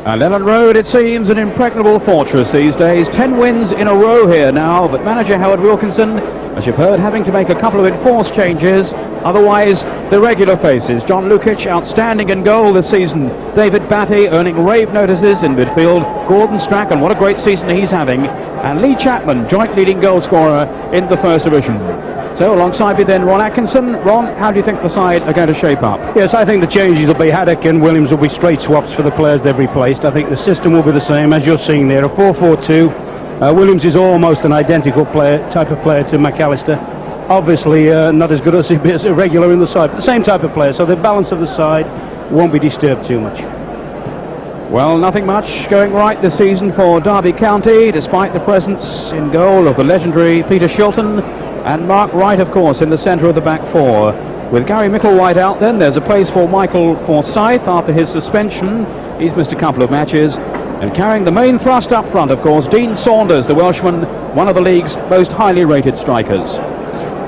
And Ellen Road, it seems, an impregnable fortress these days. 10 wins in a row here now, but manager Howard Wilkinson, as you've heard, having to make a couple of enforced changes. Otherwise, the regular faces. John Lukic, outstanding in goal this season. David Batty earning rave notices in midfield. Gordon Strachan, what a great season he's having. And Lee Chapman, joint leading goal scorer in the First Division. So alongside me then, Ron Atkinson. Ron, how do you think the side are going to shape up? Yes, I think the changes will be Haddock and Williams will be straight swaps for the players they've replaced. I think the system will be the same as you're seeing there, a 4-4-2. Williams is almost an identical type of player to McAllister. Obviously not as good as he is a regular in the side, but the same type of player, so the balance of the side won't be disturbed too much. Well, nothing much going right this season for Derby County, despite the presence in goal of the legendary Peter Shilton and Mark Wright, of course, in the centre of the back four. With Gary Micklewhite out then, there's a place for Michael Forsyth after his suspension. He's missed a couple of matches. And carrying the main thrust up front, of course, Dean Saunders, the Welshman, one of the league's most highly rated strikers.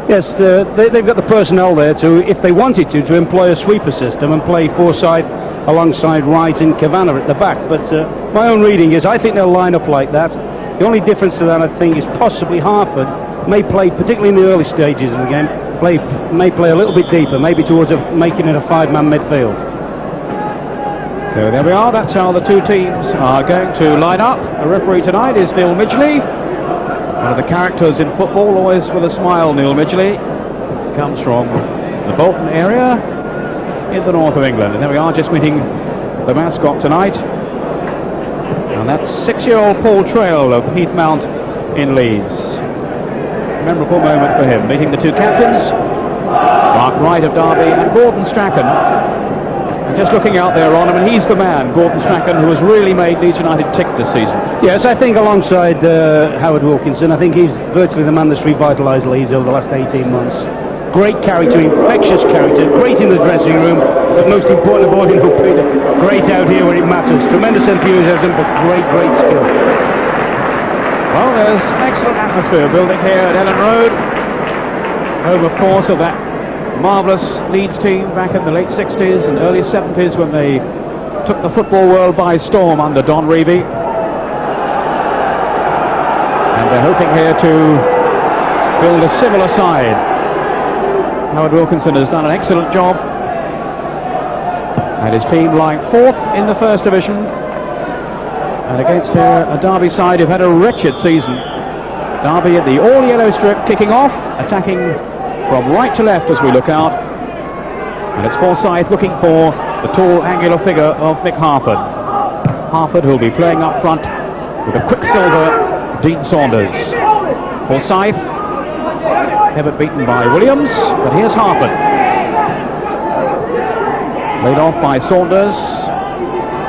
Yes, they've got the personnel there to, if they wanted to employ a sweeper system and play Forsyth alongside Wright and Kavanagh at the back. But my own reading is I think they'll line up like that. The only difference to that, I think, is possibly Hartford may play, particularly in the early stages of the game, may play a little bit deeper, maybe towards making it a five-man midfield. So there we are, that's how the two teams are going to line up. The referee tonight is Neil Midgley, one of the characters in football, always with a smile. Neil Midgley comes from the Bolton area in the north of England. And there we are, just meeting the mascot tonight. And that's 6-year-old Paul Trail of Heathmount in Leeds. Memorable moment for him, meeting the two captains, Mark Wright of Derby and Gordon Strachan. And just looking out there on him, and he's the man, Gordon Strachan, who has really made Leeds United tick this season. Yes, I think alongside Howard Wilkinson, I think he's virtually the man that's revitalised Leeds over the last 18 months. Great character, infectious character, great in the dressing room, but most important of all, you know, Peter, great out here where it matters. Tremendous enthusiasm, but great skill. Well, there's an excellent atmosphere building here at Ellen Road. Home, of course, of that marvellous Leeds team back in the late 60s and early 70s when they took the football world by storm under Don Revie. And they're hoping here to build a similar side. Howard Wilkinson has done an excellent job. And his team lying 4th in the First Division. And against a Derby side who've had a wretched season. Derby at the all-yellow strip, kicking off, attacking from right to left as we look out. And it's Forsyth looking for the tall, angular figure of Mick Harford. Harford, who'll be playing up front with a quicksilver Dean Saunders. Forsyth, never beaten by Williams, but here's Harford. Laid off by Saunders.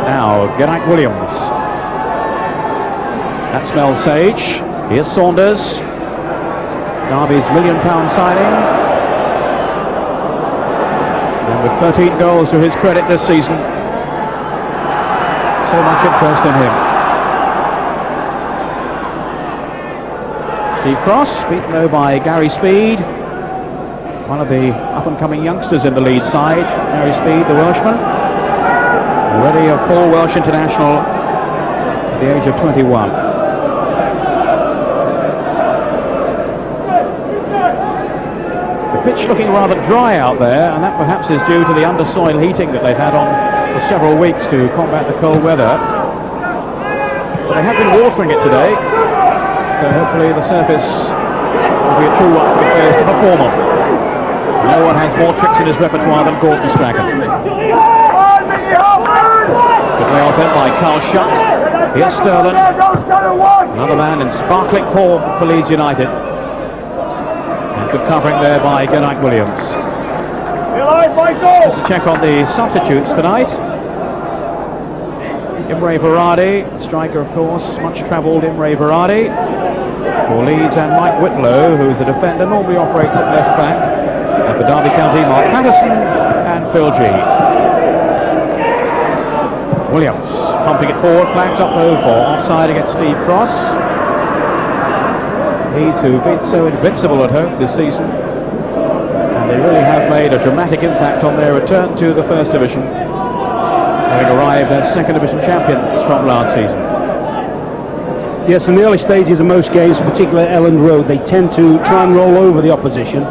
Now, Geraint Williams. That smells sage. Here's Saunders. Derby's £1 million signing. And with 13 goals to his credit this season. So much interest in him. Steve Cross, beaten though by Gary Speed. One of the up-and-coming youngsters in the Leeds side. Gary Speed, the Welshman. Already a full Welsh international at the age of 21. Pitch looking rather dry out there, and that perhaps is due to the undersoil heating that they've had on for several weeks to combat the cold weather. But they have been watering it today, so hopefully the surface will be a true one for the players to perform on. No one has more tricks in his repertoire than Gordon Strachan. Good way off then by Carl Shutt. Here's Sterling, another man in sparkling form for Leeds United. Good covering there by Geraint Williams. Just to check on the substitutes tonight. Imre Varadi, striker of course, much travelled Imre Varadi for Leeds, and Mike Whitlow, who's a defender, normally operates at left back. And for Derby County, Mark Patterson and Phil G. Williams pumping it forward, flags up though for offside against Steve Cross. Leeds, who've been so invincible at home this season, and they really have made a dramatic impact on their return to the First Division. having arrived as second division champions from last season. Yes, in the early stages of most games, particularly at Elland Road, they tend to try and roll over the opposition.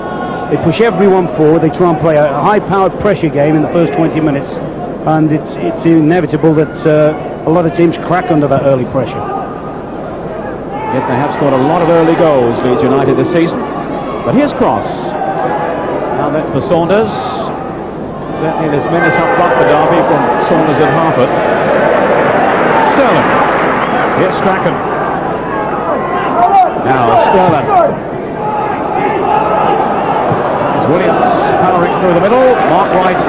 They push everyone forward. They try and play a high-powered pressure game in the first 20 minutes, and it's inevitable that a lot of teams crack under that early pressure. Yes, they have scored a lot of early goals, Leeds United, this season. But here's Cross. Now then for Saunders. Certainly there's menace up front for Derby from Saunders and Harford. Sterling. Here's Strachan. Now Sterling. There's Williams powering through the middle. Mark Wright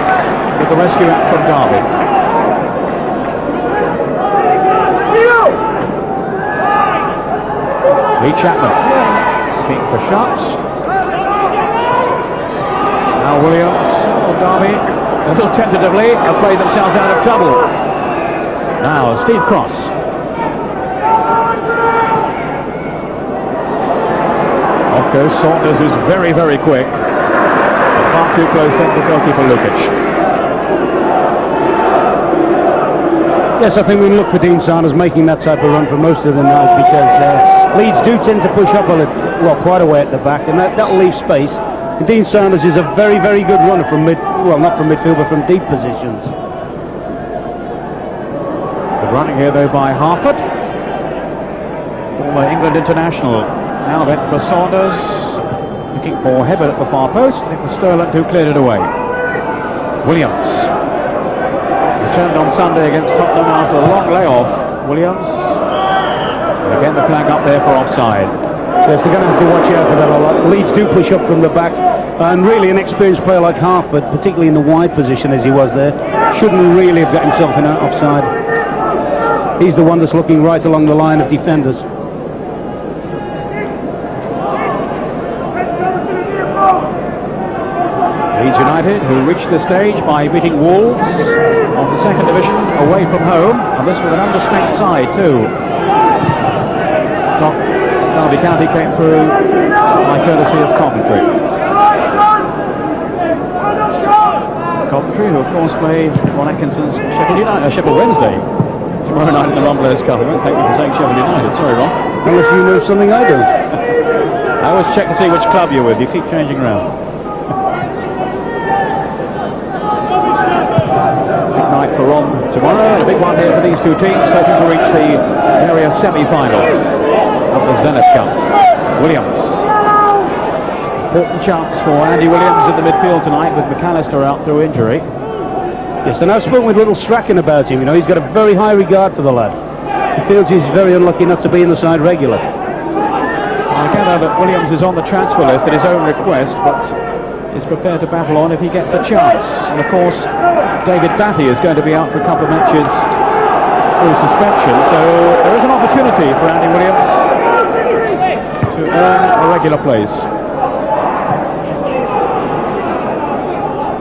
with the rescue out from Derby. Lee Chapman looking for shots. Now Williams of Derby, a little tentatively, have played themselves out of trouble. Now Steve Cross. Off goes Saunders, who's very, very quick. But far too close then to goalkeeper Lukic. Yes, I think we can look for Dean Sanders making that type of run for most of the night, because Leeds do tend to push up a little, well, quite a way at the back, and that'll leave space. And Dean Sanders is a very, very good runner from not from midfield, but from deep positions. Good running here though by Harford, former England international. Now then for Saunders, looking for Hibbert at the far post. I think it was Sterling who cleared it away. Williams returned on Sunday against Tottenham after a long layoff. Williams, and again the flag up there for offside. Yes, they're going to have to watch out for that a lot. Leeds do push up from the back, and really an experienced player like Harford, particularly in the wide position as he was there, shouldn't really have got himself in an offside. He's the one that's looking right along the line of defenders. Leeds United, who reached the stage by beating Wolves of the second division away from home, and this with an understrength side too. Derby County came through by courtesy of Coventry. Coventry, who of course play Ron Atkinson's Sheffield Wednesday tomorrow night in the Rumblers Cup. Thank you for saying Sheffield United. Sorry, Ron. Unless you know something I don't. I always check to see which club you're with. You keep changing around. Big night for Ron tomorrow, and a big one here for these two teams, hoping to reach the area semi-final of the Zenith Cup. Williams. Important chance for Andy Williams in the midfield tonight with McAllister out through injury. Yes, and I've spoken with little Strachan about him. You know, he's got a very high regard for the lad. He feels he's very unlucky not to be in the side regular. I gather that Williams is on the transfer list at his own request, but is prepared to battle on if he gets a chance. And of course, David Batty is going to be out for a couple of matches through suspension, so there is an opportunity for Andy Williams to earn a regular place.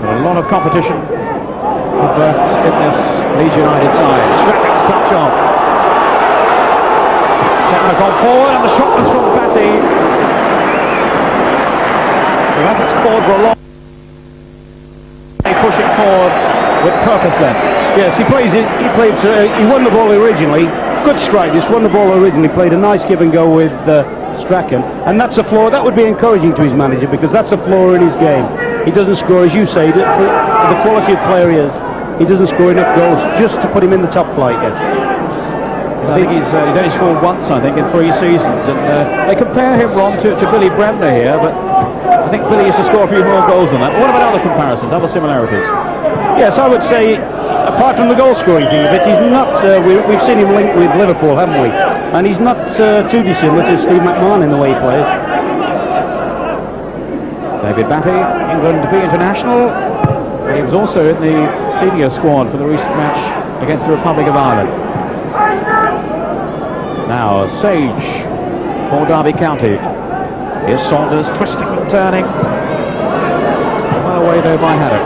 But a lot of competition with berths in this Leeds United side. Strachan's touch on. Chapman gone forward, and the shot was from Batty. He hasn't scored for a long time. Pushing forward with purpose then. Yes, he won the ball originally. Good strike, just won the ball originally, played a nice give and go with Strachan, and that's a flaw. That would be encouraging to his manager, because that's a flaw in his game. He doesn't score, as you say, for the quality of player he is, he doesn't score enough goals just to put him in the top flight yet. I think he's only scored once, I think, in 3 seasons, and they compare him, Ron, to Billy Bremner here, but I think Billy used to score a few more goals than that. What about other comparisons, other similarities? Yes, I would say, apart from the goal-scoring thing of it, he's not. We've seen him linked with Liverpool, haven't we? And he's not too dissimilar to Steve McMahon in the way he plays. David Batty, England B international. He was also in the senior squad for the recent match against the Republic of Ireland. Now Sage for Derby County. Here's Saunders twisting and turning. Well away though by Haddock.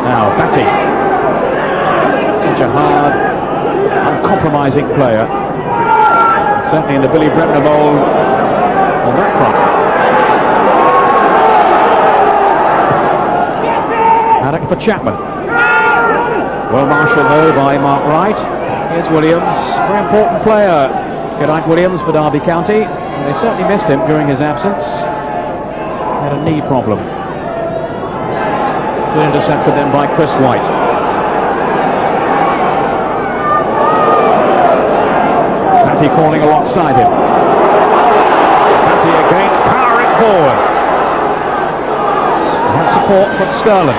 Now Batty. Such a hard, uncompromising player. Certainly in the Billy Bremner mould on that front. Haddock for Chapman. Well marshalled though by Mark Wright. Here's Williams, very important player. Geraint Williams for Derby County. And they certainly missed him during his absence. Had a knee problem. Good intercepted then by Chris White. Patty calling alongside him. Patty again powering forward. And support from Sterling.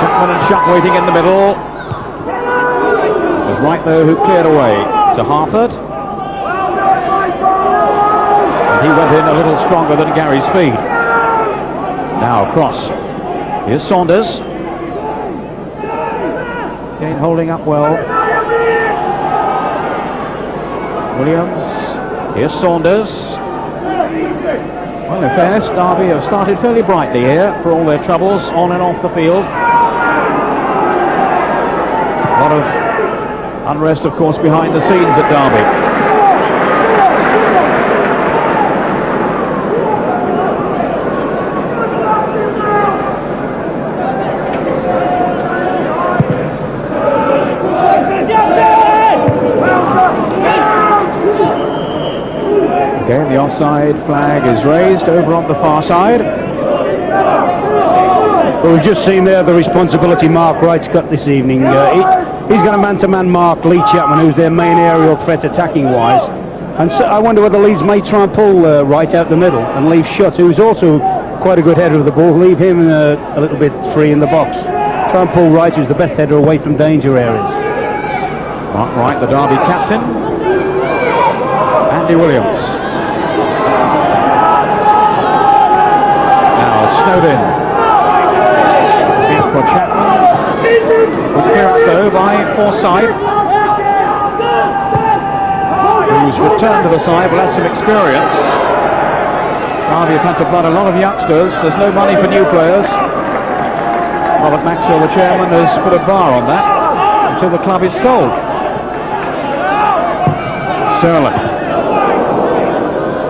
Chapman and Shuck waiting in the middle. It was Wright though who cleared away to Harford. And he went in a little stronger than Gary Speed. Now cross. Here's Saunders. Again holding up well. Williams. Here's Saunders. Well, in fairness, Derby have started fairly brightly here for all their troubles on and off the field. A lot of unrest, of course, behind the scenes at Derby. Again, the offside flag is raised over on the far side. Well, we've just seen there the responsibility Mark Wright's got this evening. He's got a man-to-man mark Lee Chapman, who's their main aerial threat attacking-wise. And so I wonder whether Leeds may try and pull Wright out the middle and leave Shutt, who's also quite a good header of the ball, leave him a little bit free in the box. Try and pull Wright, who's the best header, away from danger areas. Mark Wright, the Derby captain. Andy Williams. Now snowed in. For Chapman. Good clearance though by Forsyth, who's returned to the side, will add some experience. Derby have had to blood a lot of youngsters. There's no money for new players. Robert Maxwell, the chairman, has put a bar on that until the club is sold. Sterling.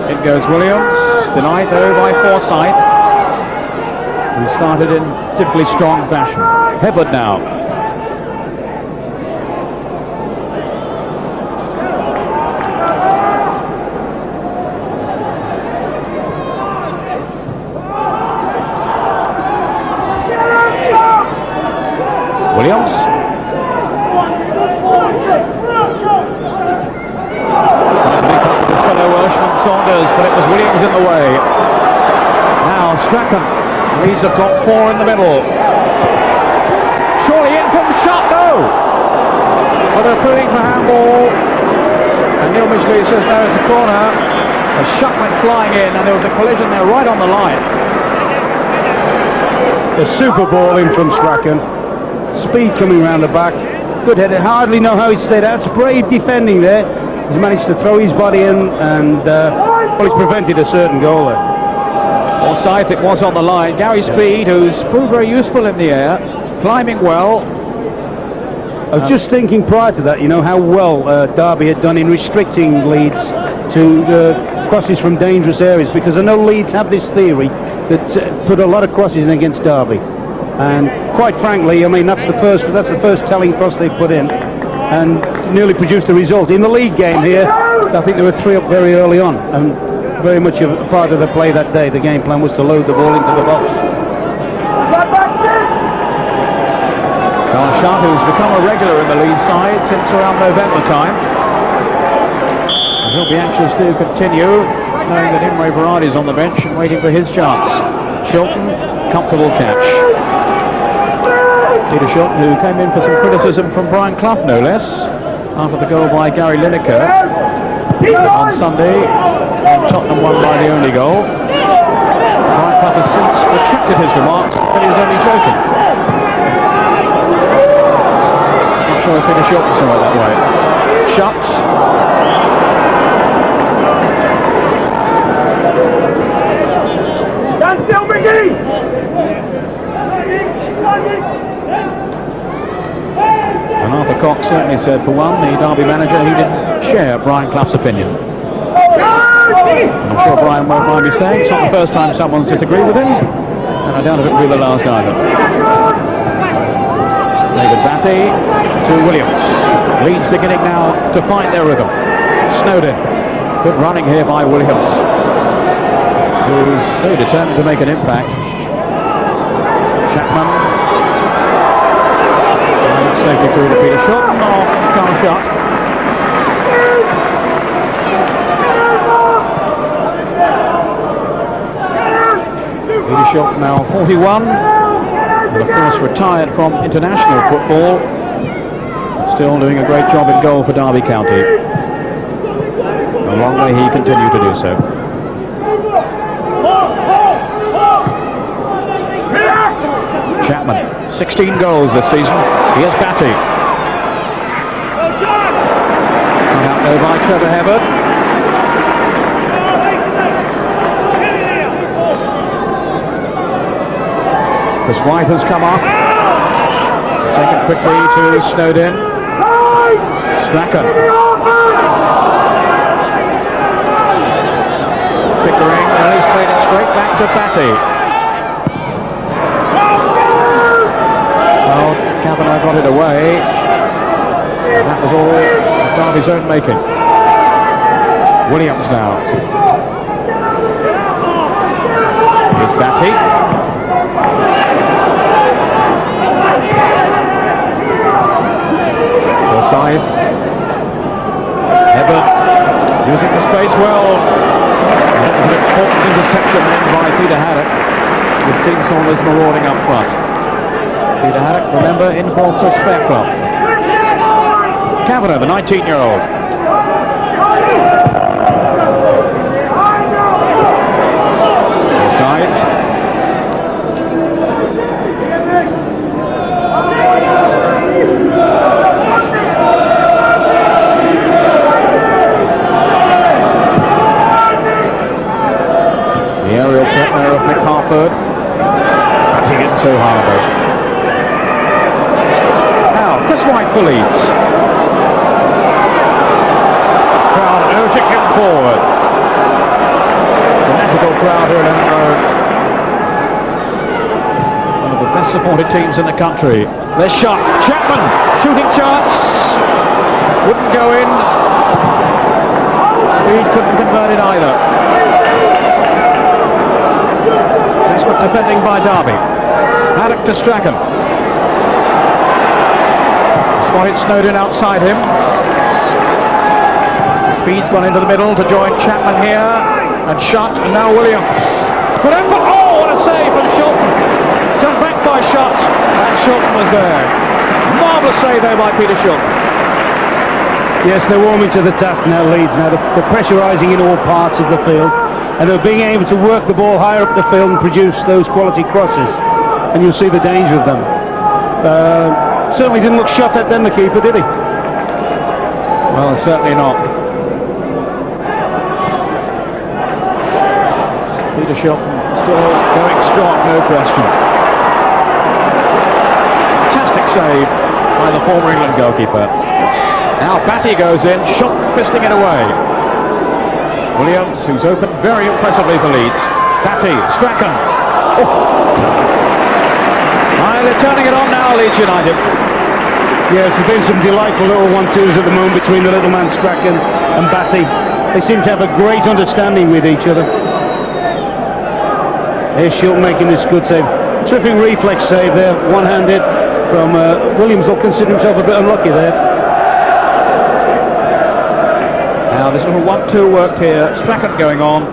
In goes Williams, denied though by Forsyth, who started in typically strong fashion. Hibbard now. Williams. His fellow Welshman Saunders, but it was Williams in the way. Now Strachan. Leeds have got four in the middle. Surely in from Shutt, no! But they're appealing for handball. And Neil Midgley says no, it's a corner. As Shutt went flying in, and there was a collision there right on the line. A super ball in from Strachan. Speed coming round the back. Good header. Hardly know how he stayed out. It's brave defending there. He's managed to throw his body in, and well, he's prevented a certain goal there. Forsyth, it was on the line. Gary Speed, who's proved very useful in the air, climbing well. I was just thinking prior to that, you know, how well Derby had done in restricting Leeds to crosses from dangerous areas, because I know Leeds have this theory that put a lot of crosses in against Derby. And quite frankly, I mean, that's the first telling cross they put in, and nearly produced a result. In the league game here, I think there were 3 up very early on, and very much a part of the play that day. The game plan was to load the ball into the box. Shutt, who's become a regular in the Leeds side since around November time. And he'll be anxious to continue, knowing that Imre Varadi's on the bench and waiting for his chance. Shilton, comfortable catch. Peter Shilton, who came in for some criticism from Brian Clough, no less, after the goal by Gary Lineker on Sunday. And Tottenham won by the only goal. Brian Clough has since retracted his remarks and said he was only joking. Not sure if Peter Shilton saw it that way. Shutt. Stand still, Mickey! And Arthur Cox certainly said, for one, the Derby manager, he didn't share Brian Clough's opinion. I'm sure Brian won't mind me saying it's not the first time someone's disagreed with him, and I doubt if it will be the last either. David Batty to Williams. Leeds beginning now to find their rhythm. Snowden. Good running here by Williams, who's so determined to make an impact. Chapman. And safely through to Peter Shilton off Carl Shutt. Peter Shilton now 41. And of course retired from international football. Still doing a great job in goal for Derby County. And long may he continue to do so. Chapman, 16 goals this season. Here's Batty. Cut out though by Trevor Hebbert. Chris White has come up. Taken quickly to Snowden. Strachan. Pickering, and he's played it straight back to Batty. Well, Kavanagh got it away. And that was all Derby's own making. Williams now. Here's Batty. Side. Hebbert using the space well. That was an important interception then by Peter Haddock, with Dean Saunders marauding up front. Peter Haddock, remember, in for Chris Fairclough. Kavanagh, the 19-year-old. Inside. The aerial threatener of Nick Harford. Cutting it so hard. Now, Chris White for Leeds. Crowd urging him forward. Fanatical crowd here at Ellen Road. One of the best supported teams in the country. There's shot. Chapman, shooting chance. Wouldn't go in. Speed couldn't convert it either. Desperate defending by Derby. Haddock to Strachan. Spotted Snowden outside him. Speed's gone into the middle to join Chapman here. And Shutt, and now Williams. Good effort. Oh, what a save from Shilton. Turned back by Shutt. And Shilton was there. Marvellous save there by Peter Shilton. Yes, they're warming to the task now, Leeds. Now they're pressurising in all parts of the field. And they're being able to work the ball higher up the field and produce those quality crosses. And you'll see the danger of them. Certainly didn't look shot at then, the keeper, did he? Well, certainly not. Peter Shilton still going strong, no question. Fantastic save by the former England goalkeeper. Now Batty goes in, Shilton fisting it away. Williams, who's opened very impressively for Leeds. Batty, Strachan. Oh. They're turning it on now, Leeds United. Yes, there's been some delightful little 1-2s at the moment between the little man Strachan and Batty. They seem to have a great understanding with each other. Here's Shilton making this good save. Terrific reflex save there, one-handed from Williams. Will consider himself a bit unlucky there. Now this little 1-2 work here, Strachan going on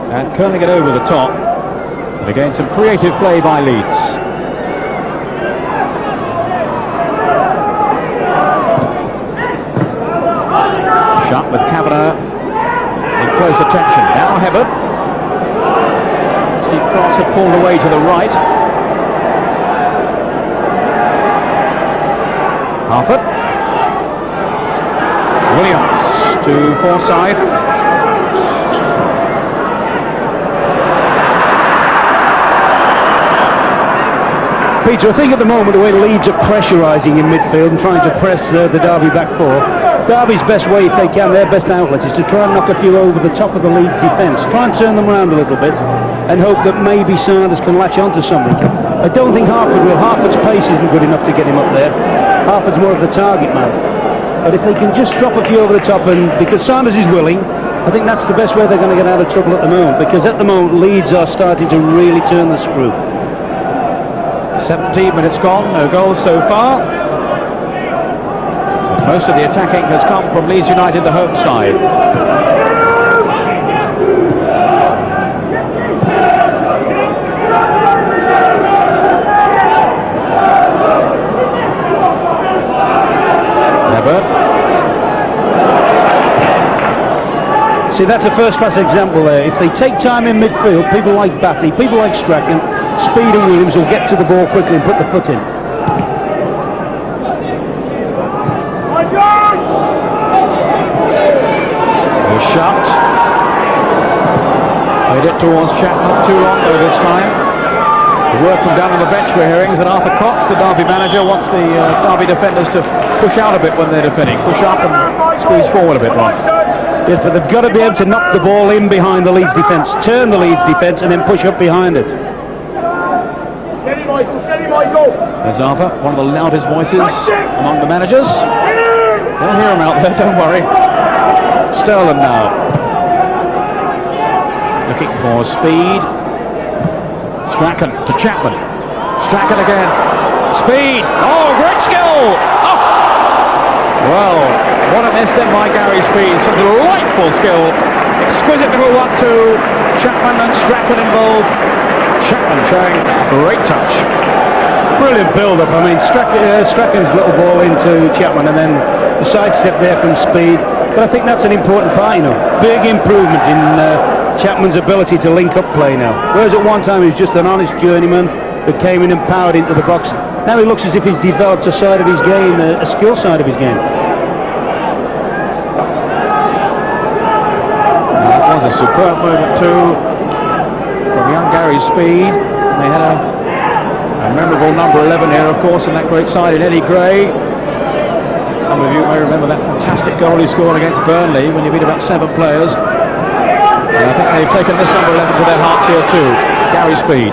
and curling it over the top. And again some creative play by Leeds. Shutt with Kavanagh in close attention. Now Hebbert. Steve Cross had pulled away to the right. Harford. Williams to Forsyth. Peter, I think at the moment the way Leeds are pressurising in midfield and trying to press the Derby back four, Derby's best way, if they can, their best outlet is to try and knock a few over the top of the Leeds defence. Try and turn them around a little bit. and hope that maybe Sanders can latch onto something. I don't think Hartford will. Hartford's pace isn't good enough to get him up there. Hartford's more of the target man. But if they can just drop a few over the top, and because Sanders is willing, I think that's the best way they're going to get out of trouble at the moment, because at the moment Leeds are starting to really turn the screw. 17 minutes gone, no goals so far. Most of the attacking has come from Leeds United, the home side. See, that's a first-class example there. If they take time in midfield, people like Batty, people like Strachan, Speed and Williams will get to the ball quickly and put the foot in. He's shot. Played it towards Chapman, not too long though this time. The work from down on the bench we're hearing is that Arthur Cox, the Derby manager, wants the Derby defenders to push out a bit when they're defending. Push up and squeeze forward a bit, Ron. Yes, but they've got to be able to knock the ball in behind the Leeds defence, turn the Leeds defence and then push up behind it. Steady, Michael, steady, Michael. There's Arthur, one of the loudest voices among the managers. They'll hear him out there, don't worry. Sterling now. Looking for Speed. Strachan to Chapman. Strachan again. Speed. Oh, great skill. Oh. Well, what a miss then by Gary Speed. Some delightful skill. Exquisite little 1-2. Chapman and Strachan involved. Chapman showing great touch. Brilliant build-up. I mean, Strachan's little ball into Chapman and then the sidestep there from Speed. But I think that's an important part, you know. Big improvement in Chapman's ability to link up play now. Whereas at one time he was just an honest journeyman that came in and powered into the box. Now he looks as if he's developed a side of his game, a skill side of his game. That was a superb moment too from young Gary Speed. They had a memorable number 11 here, of course, in that great side in Eddie Gray. Some of you may remember that fantastic goal he scored against Burnley when you beat about 7 players. And I think they've taken this number 11 to their hearts here too, Gary Speed.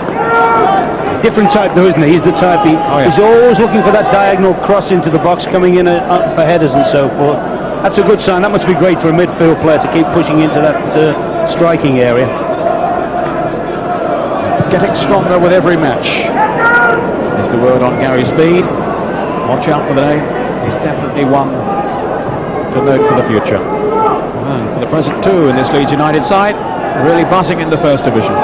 Different type though, isn't he? He's the type, he's always looking for that diagonal cross into the box, coming in for headers and so forth. That's a good sign. That must be great for a midfield player to keep pushing into that striking area. Getting stronger with every match is the word on Gary Speed. Watch out for the name. He's definitely one to note for the future. And for the present too, in this Leeds United side, really buzzing in the first division.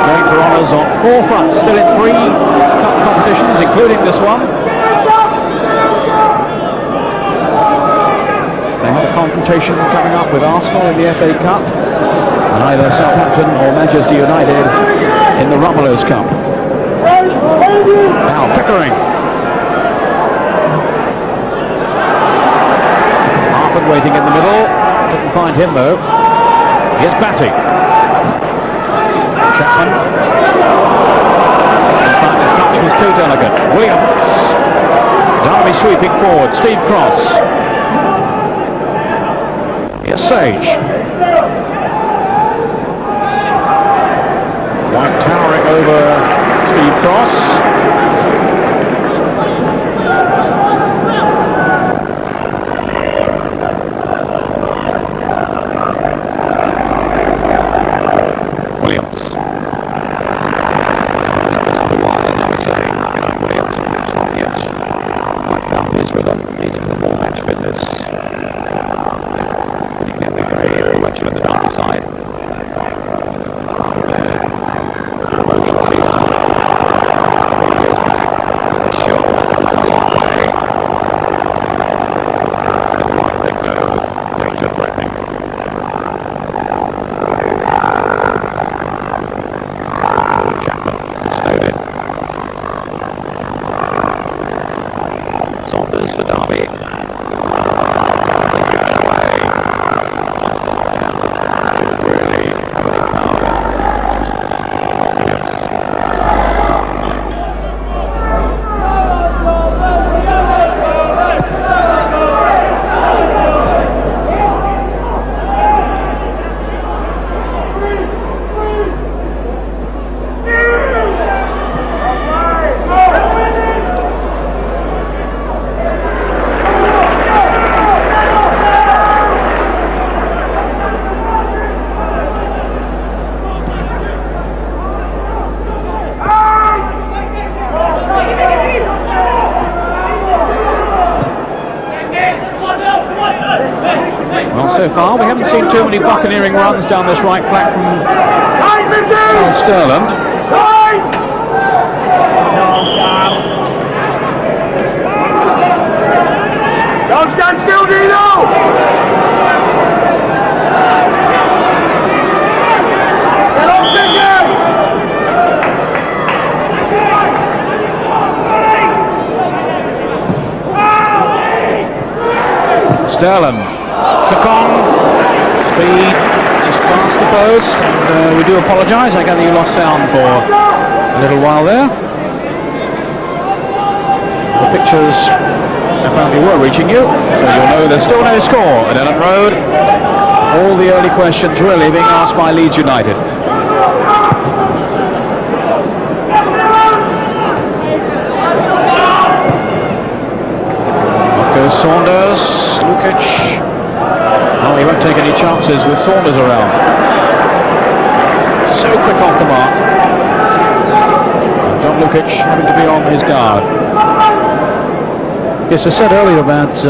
Going for honours on 4 fronts, still in 3 cup competitions, including this one. They have a confrontation coming up with Arsenal in the FA Cup, and either Southampton or Manchester United in the Rumbelows Cup. Now Pickering. Hartford waiting in the middle. Didn't find him though. Here's Batty. Chapman. This time his touch was too delicate. Williams. Derby sweeping forward. Steve Cross. Here's Sage. White towering over Steve Cross. Williams. Otherwise, I was saying, Williams is not yet quite found his rhythm, needing the more match fitness. But he can be very influential in the Derby side. Promotion season. so far. We haven't seen too many buccaneering runs down this right flank from Sterland. Don't stand still, Dino! Get off the game! Sterland, took on, speed, just past the post, and we do apologise. I gather you lost sound for a little while there. The pictures apparently were reaching you, so you'll know there's still no score at Ellen Road. All the early questions really being asked by Leeds United. Saunders, Lukic. Oh, he won't take any chances with Saunders around. So quick off the mark. John Lukic having to be on his guard. Yes, I said earlier about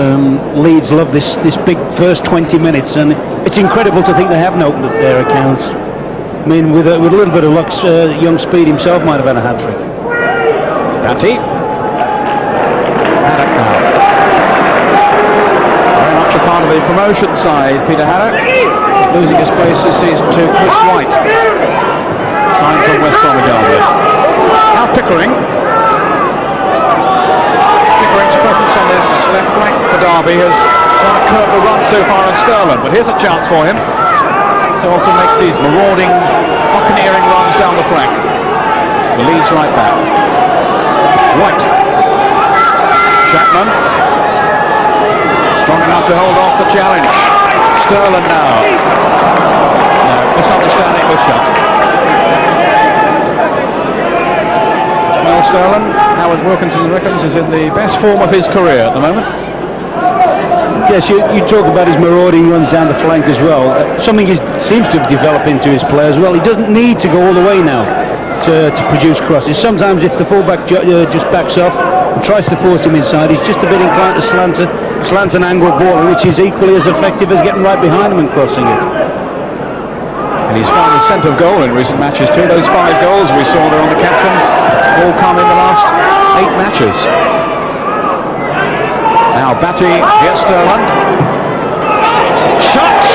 Leeds love this big first 20 minutes, and it's incredible to think they haven't opened up their accounts. I mean, with a little bit of luck, young Speed himself might have had a hat-trick. Dante. Haddock now. Very much a part of the promotion side, Peter Haddock. Losing his place this season to Chris White. Signed from West Bromwich Albion. Now Pickering. Pickering's presence on this left flank for Derby has run a curve the run so far on Sterland, but here's a chance for him. So often makes these marauding, buccaneering runs down the flank. The Leeds right back. White. Chapman. Strong enough to hold off the challenge. Sterland now. No, misunderstanding with shot. Well, Sterland, Howard Wilkinson reckons, is in the best form of his career at the moment. Yes, you talk about his marauding runs down the flank as well. Something he seems to have developed into his play as well. He doesn't need to go all the way now to produce crosses. Sometimes if the fullback just backs off and tries to force him inside, he's just a bit inclined to slant and angle ball, which is equally as effective as getting right behind him and crossing it. And he's found the scent of goal in recent matches too. Those 5 goals we saw there on the captain all come in the last 8 matches. Now Batty, here's Sterland. Shots!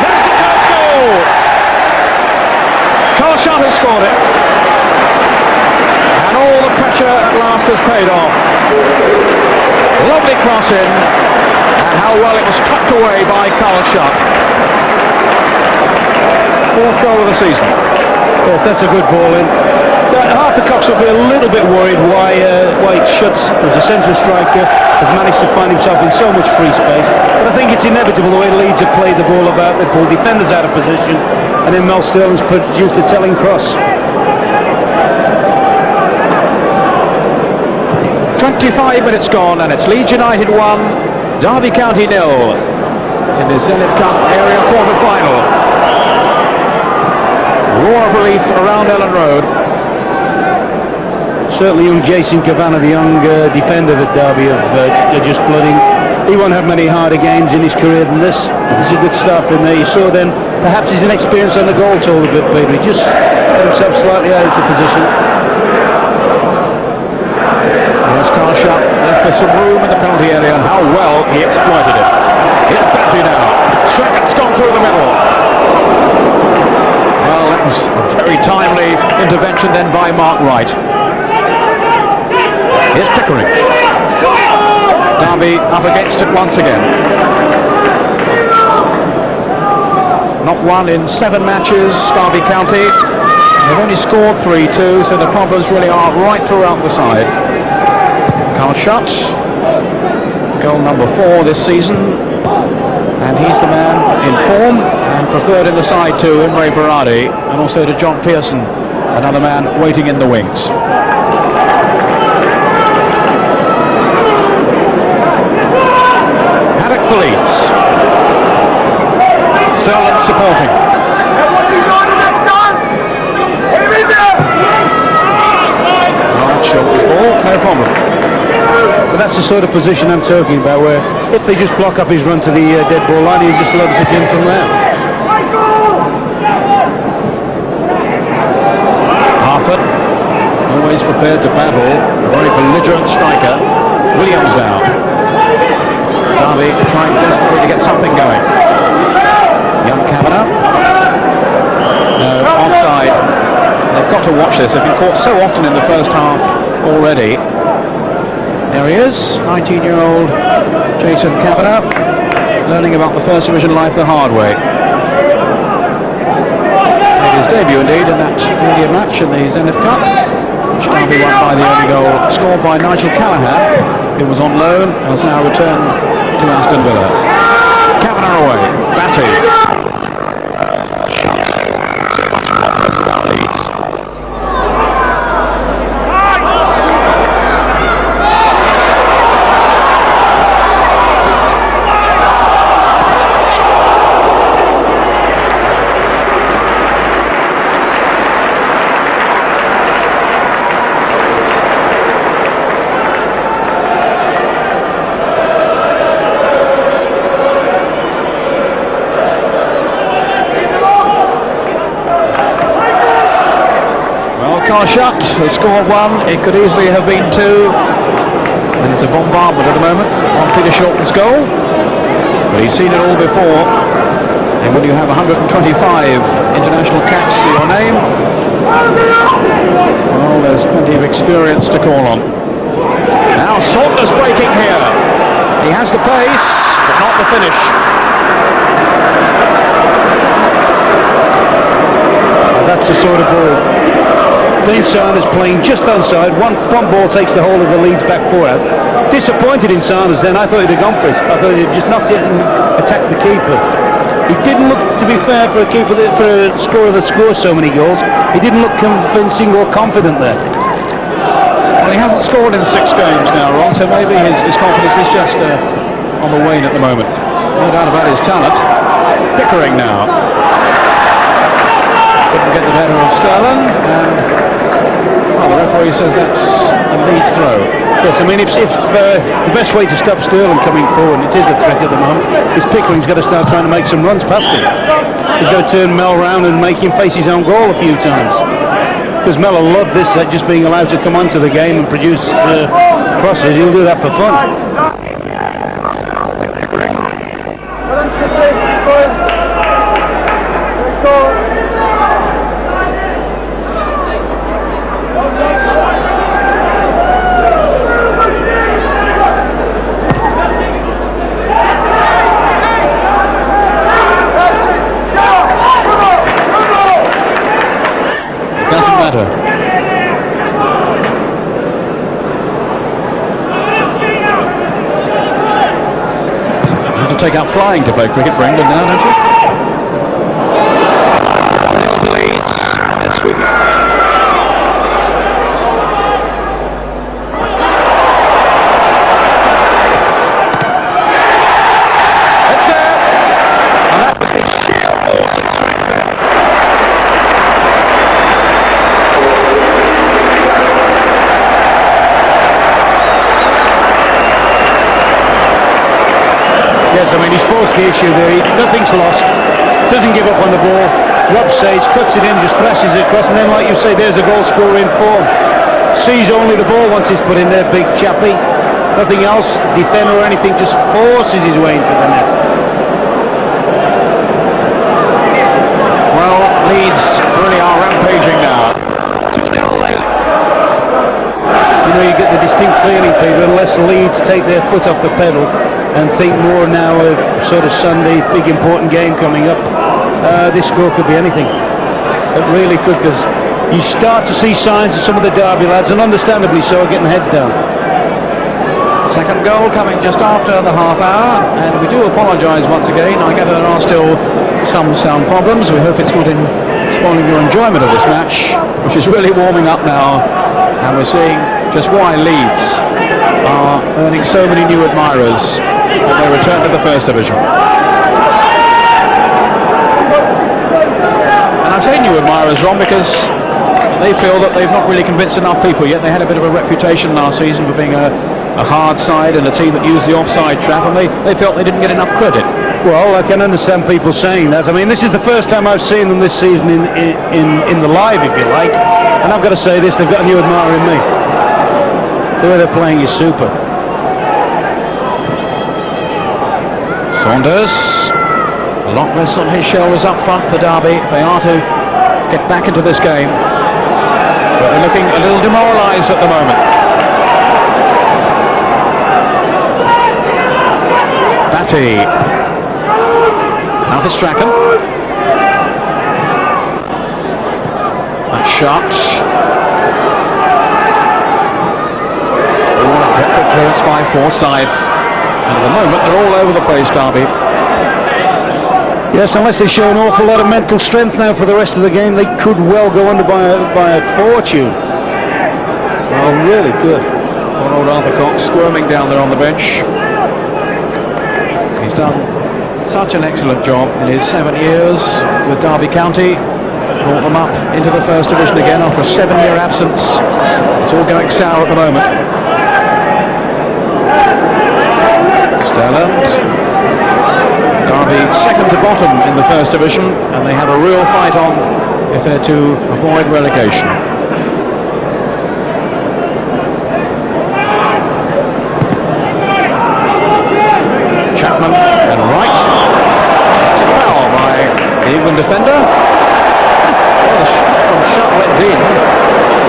There's the first goal! Carl Shutt has scored it. And all the pressure at last has paid off. Lovely cross in. And how well it was tucked away by Carl Shutt. 4th goal of the season. Yes, that's a good ball in. Arthur Cox will be a little bit worried why Shutt, as a central striker, has managed to find himself in so much free space. But I think it's inevitable the way Leeds have played the ball about. They pull defenders out of position, and then Mel Sterling's produced a telling cross. 25 minutes gone, and it's Leeds United 1, Derby County 0 in the Zenith Cup area quarter-final. Roar of relief around Ellen Road. Certainly young Jason Kavanagh, the young defender that Derby are just blooding. He won't have many harder games in his career than this. This is a good start from there. You saw then perhaps his inexperience on the goal told a bit, Peter. He just got himself slightly out of position. There's Carl Shutt, left for some room in the penalty area, and how well he exploited it. Here's Batty now. Strachan's gone through the middle. Well, that was a very timely intervention then by Mark Wright. Here's Pickering. Derby up against it once again. Not won in 7 matches, Derby County. They've only scored 3-2, so the problems really are right throughout the side. Carl Shutt, goal number 4 this season, and he's the man in form and preferred in the side to Imre Berardi, and also to John Pearson, another man waiting in the wings. Haddock for Leeds. Sterland supporting. Right, Schultz's ball, no problem. But that's the sort of position I'm talking about, where if they just block up his run to the dead ball line, he'll just load it in from there. Harford, always prepared to battle, a very belligerent striker. Williams now. Derby trying desperately to get something going. Young Kavanagh. No, offside. They've got to watch this. They've been caught so often in the first half already. There he is, 19-year-old Jason Kavanagh, learning about the First Division life the hard way. Made his debut indeed in that Indian match in the Zenith Cup, which Derby won by the only goal scored by Nigel Callahan, who was on loan and has now returned to Aston Villa. Kavanagh away, Batty. Leeds. Shot, they scored one, it could easily have been two, and it's a bombardment at the moment on Peter Shorten's goal, but he's seen it all before, and when you have 125 international caps to your name, well, there's plenty of experience to call on. Now Saunders breaking here, he has the pace, but not the finish. That's the sort of ball. Dean Sanders playing just onside. One ball takes the whole of the Leeds back four out. Disappointed in Sanders then. I thought he'd have gone for it. I thought he'd just knocked it and attacked the keeper. He didn't look, to be fair, for a keeper, for a scorer that scores so many goals, he didn't look convincing or confident there. Well, he hasn't scored in 6 games now, Ron, so maybe his confidence is just on the wane at the moment. No doubt about his talent. Pickering now. Couldn't get the better of Sterland, and well, the referee says that's a Leeds throw. Yes, I mean, if the best way to stop Sterling coming forward, and it is a threat at the moment, is Pickering's got to start trying to make some runs past him. He's got to turn Mel round and make him face his own goal a few times. Because Mel will love this, just being allowed to come onto the game and produce crosses. He'll do that for fun. Take out flying to play cricket for England now, don't you? Leeds, yes, with you. It's there! And that was his sheer force and strength there. Yes, I mean, he's forced the issue there. Nothing's lost. Doesn't give up on the ball. Robs Sage cuts it in, just thrashes it across, and then, like you say, there's a goal scorer in form. Sees only the ball once it's put in there, big chappy. Nothing else, defender or anything, just forces his way into the net. Well, Leeds really are rampaging now. 2-0 late. You know, you get the distinct feeling, Peter, unless Leeds take their foot off the pedal and think more now of sort of Sunday, big important game coming up, this score could be anything. It really could, because you start to see signs of some of the Derby lads, and understandably so, getting heads down. Second goal coming just after the half hour, and we do apologise once again. I gather there are still some sound problems. We hope it's not spoiling your enjoyment of this match, which is really warming up now, and we're seeing just why Leeds are earning so many new admirers when they return to the First Division. And I say new admirers, Ron, because they feel that they've not really convinced enough people yet. They had a bit of a reputation last season for being a a hard side and a team that used the offside trap, and they felt they didn't get enough credit. Well, I can understand people saying that. I mean, this is the first time I've seen them this season in the live, if you like. And I've got to say this, they've got a new admirer in me. The way they're playing is super. Saunders, a lot less on his shoulders up front for Derby. They are to get back into this game, but they're looking a little demoralised at the moment. Batty, now for Strachan. That shot. Good clearance by Forsyth. And at the moment they're all over the place, Derby. Yes, unless they show an awful lot of mental strength now for the rest of the game, they could well go under by a fortune. Well, really good. Poor old Arthur Cox squirming down there on the bench. He's done such an excellent job in his 7 years with Derby County. Brought them up into the first division again after a 7-year absence. It's all going sour at the moment. Sterland. Derby second to bottom in the first division, and they have a real fight on if they're to avoid relegation. Chapman and Wright. It's a foul by the England defender. Well, the shot went in.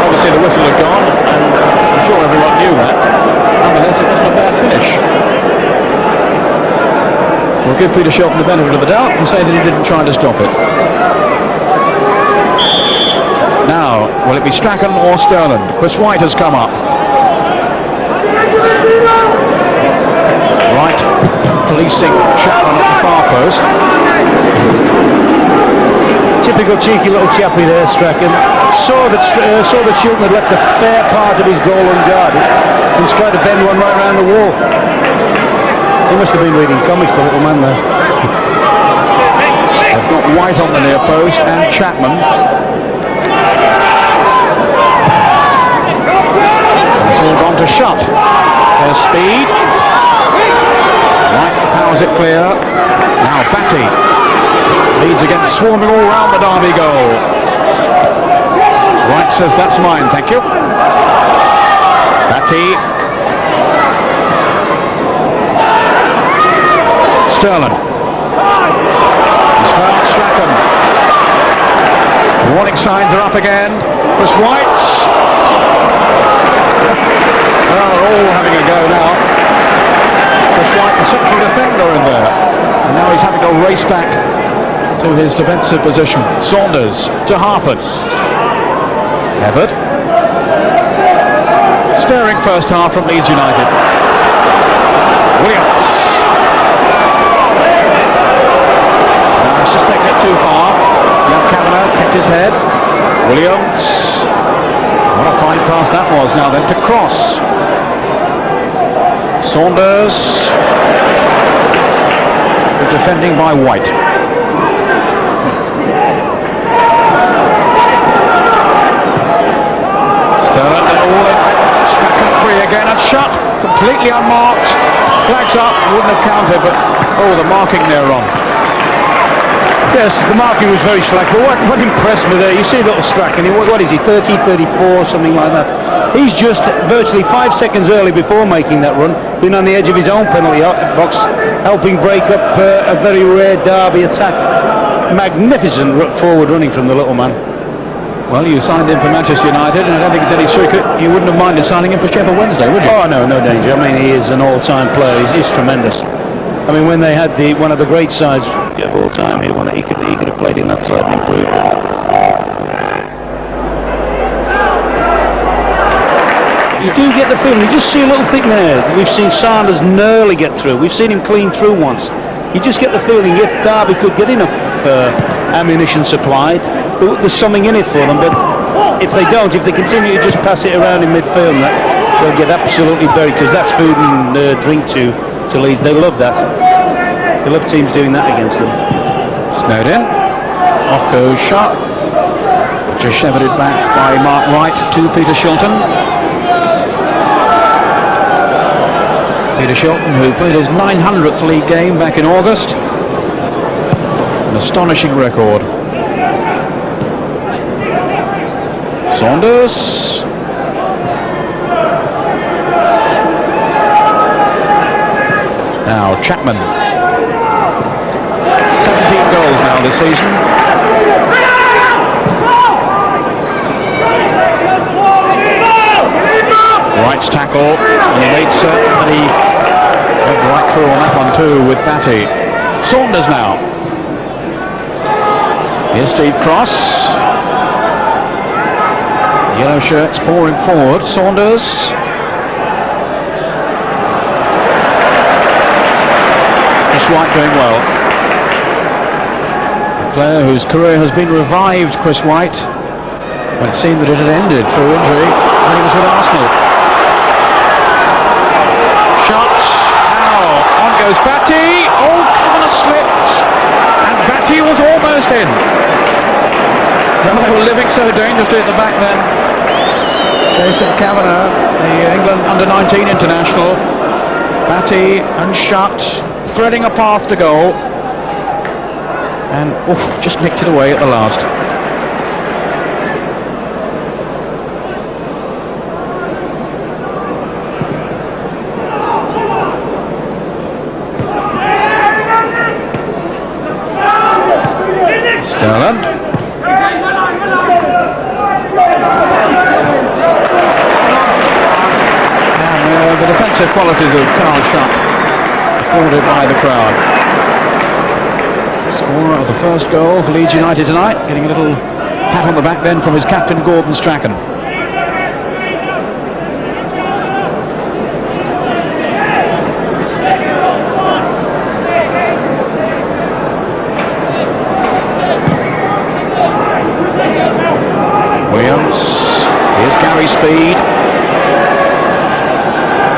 Obviously the whistle had gone, and I'm sure everyone knew that. Nonetheless, it wasn't a bad finish. We'll give Peter Shelton the benefit of the doubt and say that he didn't try to stop it. Now, will it be Strachan or Sterland? Chris White has come up. Wright policing Chapman at the far post. Typical cheeky little chappie there, Strachan. Saw that Shelton had left a fair part of his goal unguarded and tried to bend one right round the wall. He must have been reading comics, the little man there. They've got White on the near post and Chapman. It's all gone to shut. There's speed. White powers it clear. Now Batty. Leeds against swarming all round the Derby goal. White says that's mine, thank you. Batty. Sterland. He's found Strachan. Warning signs are up again. Chris White. Well, they're all having a go now. Chris White, the central defender in there. And now he's having to race back to his defensive position. Saunders to Harford. Everett. Staring first half from Leeds United. Williams. He's just taking it too far. Young Kavanagh kept his head. Williams. What a fine pass that was. Now then to Cross. Saunders. Good defending by White. Sterland and all in. Strachan free again and shot. Completely unmarked. Flags up. Wouldn't have counted, but oh, the marking they're on. Yes, the marking was very slack, but what impressed me there, you see little Strachan, what is he, 30, 34, something like that. He's just virtually 5 seconds early before making that run, been on the edge of his own penalty box, helping break up a very rare Derby attack. Magnificent forward running from the little man. Well, you signed him for Manchester United, and I don't think it's any secret you wouldn't have minded signing him for Sheffield Wednesday, would you? Oh, no danger. I mean, he is an all-time player. He's tremendous. I mean, when they had one of the great sides of all time, he could have played in that side and improved. You do get the feeling, you just see a little thing there. We've seen Sanders nearly get through. We've seen him clean through once. You just get the feeling if Derby could get enough ammunition supplied, there's something in it for them. But if they don't, if they continue to just pass it around in midfield, they'll get absolutely buried, because that's food and drink to Leeds. They love that. They love teams doing that against them. Snowed in. Off goes shot. Just shepherded back by Mark Wright to Peter Shilton. Peter Shilton, who played his 900th league game back in August. An astonishing record. Saunders. Now Chapman. 17 goals now this season. Wright's tackle, and he made certain that he went right through on that one too with Batty. Saunders now. Here's Steve Cross. Yellow shirts pouring forward. Saunders. Chris White doing well. A player whose career has been revived, Chris White, when it seemed that it had ended through injury when he was with Arsenal. Shot. Now on goes Batty. Oh, Kavanagh slipped, and Batty was almost in. Well, they were living so dangerously at the back then. Jason Kavanagh, the England under-19 international. Batty and Shutt threading a path to goal, and just nicked it away at the last. Sterland. And the defensive qualities of Carl Shutt applauded by the crowd. Scorer of the first goal for Leeds United tonight, getting a little pat on the back then from his captain Gordon Strachan. Here's Gary Speed,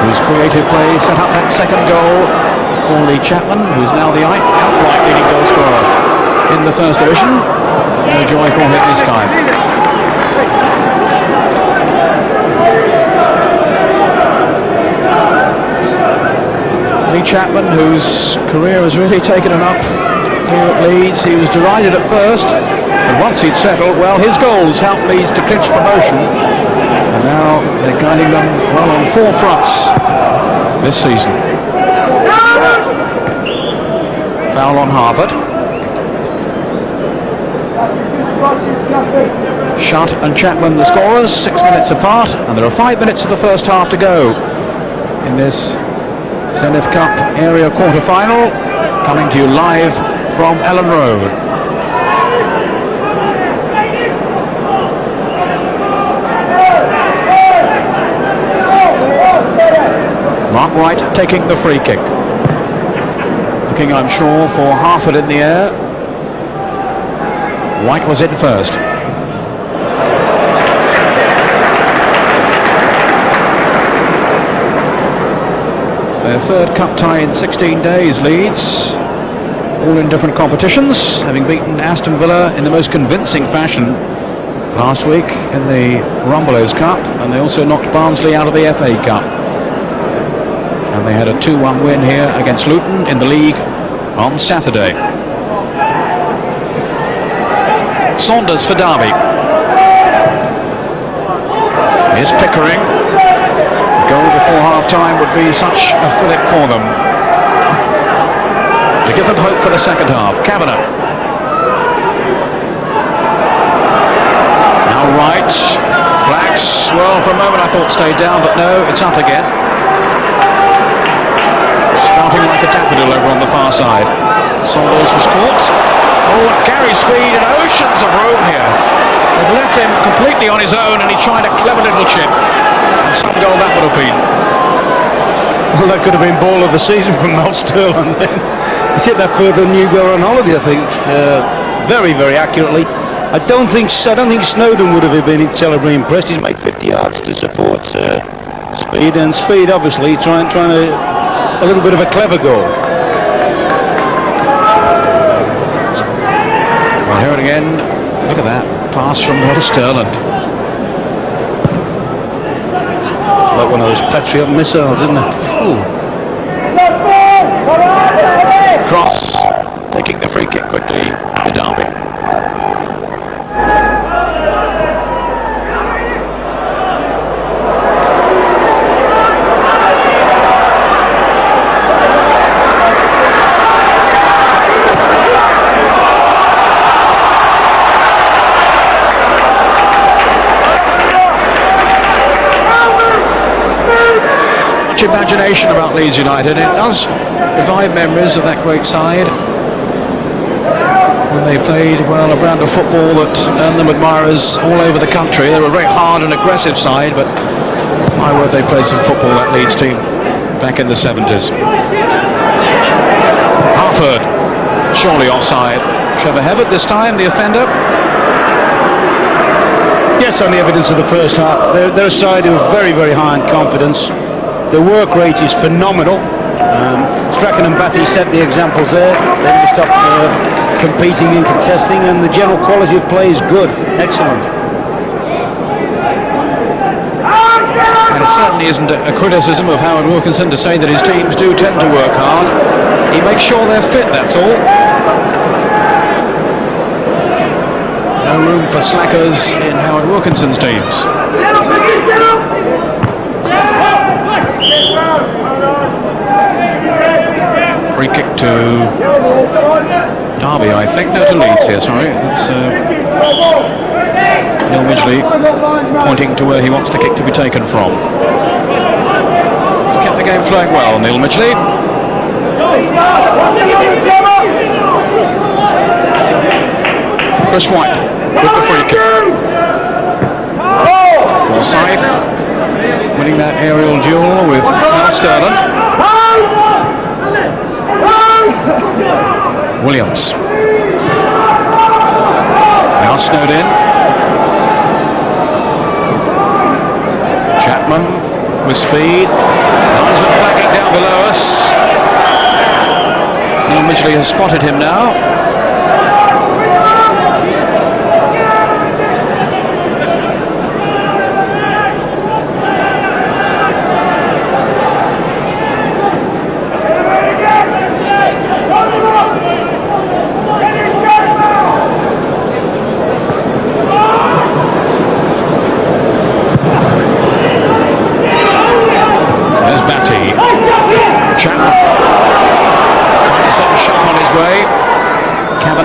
whose creative play set up that second goal for Lee Chapman, who's now the outright leading goal scorer in the first division. No joy for him this time. Lee Chapman, whose career has really taken an up here at Leeds. He was derided at first, but once he'd settled, well, his goals helped Leeds to clinch promotion, and now they're guiding them well on four fronts this season. Foul on Harvard. Shutt and Chapman the scorers, 6 minutes apart, and there are 5 minutes of the first half to go in this Zenith Cup area quarter-final, coming to you live from Ellen Road. Mark Wright taking the free kick. Looking, I'm sure, for Harford in the air. White was in first. It's their third cup tie in 16 days, Leeds. All in different competitions, having beaten Aston Villa in the most convincing fashion last week in the Rumbelows Cup, and they also knocked Barnsley out of the FA Cup. And they had a 2-1 win here against Luton in the league on Saturday. Saunders for Derby. Here's Pickering. The goal before half-time would be such a fillip for them, to give them hope for the second half. Kavanagh. Now Wright. Blacks, well, for a moment I thought stayed down, but no, it's up again. Starting like a daffodil over on the far side. Saunders was caught. Oh, and Gary Speed, and oceans of room here. They've left him completely on his own, and he tried a clever little chip. And some goal that would have been. Well, that could have been ball of the season from Mel Sterland. He's hit that further than you go on holiday, I think. Very, very accurately. I don't think Snowden would have been terribly impressed. He's made 50 yards to support Speed, and Speed obviously trying a little bit of a clever goal. Well, here it again. Look at that pass from Sterland. Like one of those Patriot missiles, isn't it? Ooh. Cross, taking the free kick quickly to Derby. Imagination about Leeds United. It does revive memories of that great side when they played, well, a brand of football that earned them admirers all over the country. They were a very hard and aggressive side, but my word, they played some football, that Leeds team, back in the 70s. Harford, surely offside. Trevor Hebbert this time, the offender. Yes, on the evidence of the first half, they're a side who are very, very high in confidence. The work rate is phenomenal. Strachan and Batty set the examples there. They never stop competing and contesting, and the general quality of play is good, excellent. And it certainly isn't a criticism of Howard Wilkinson to say that his teams do tend to work hard. He makes sure they're fit, that's all. No room for slackers in Howard Wilkinson's teams. Free kick to Derby, I think. No, to Leeds here, sorry. It's Neil Midgley pointing to where he wants the kick to be taken from. He's kept the game flowing well, Neil Midgley. Chris White with the free kick. Forsyth winning that aerial duel with Sterling. Williams. Now snowed in. Chapman with speed. Linesman flagging down below us. Neil Midgley has spotted him now.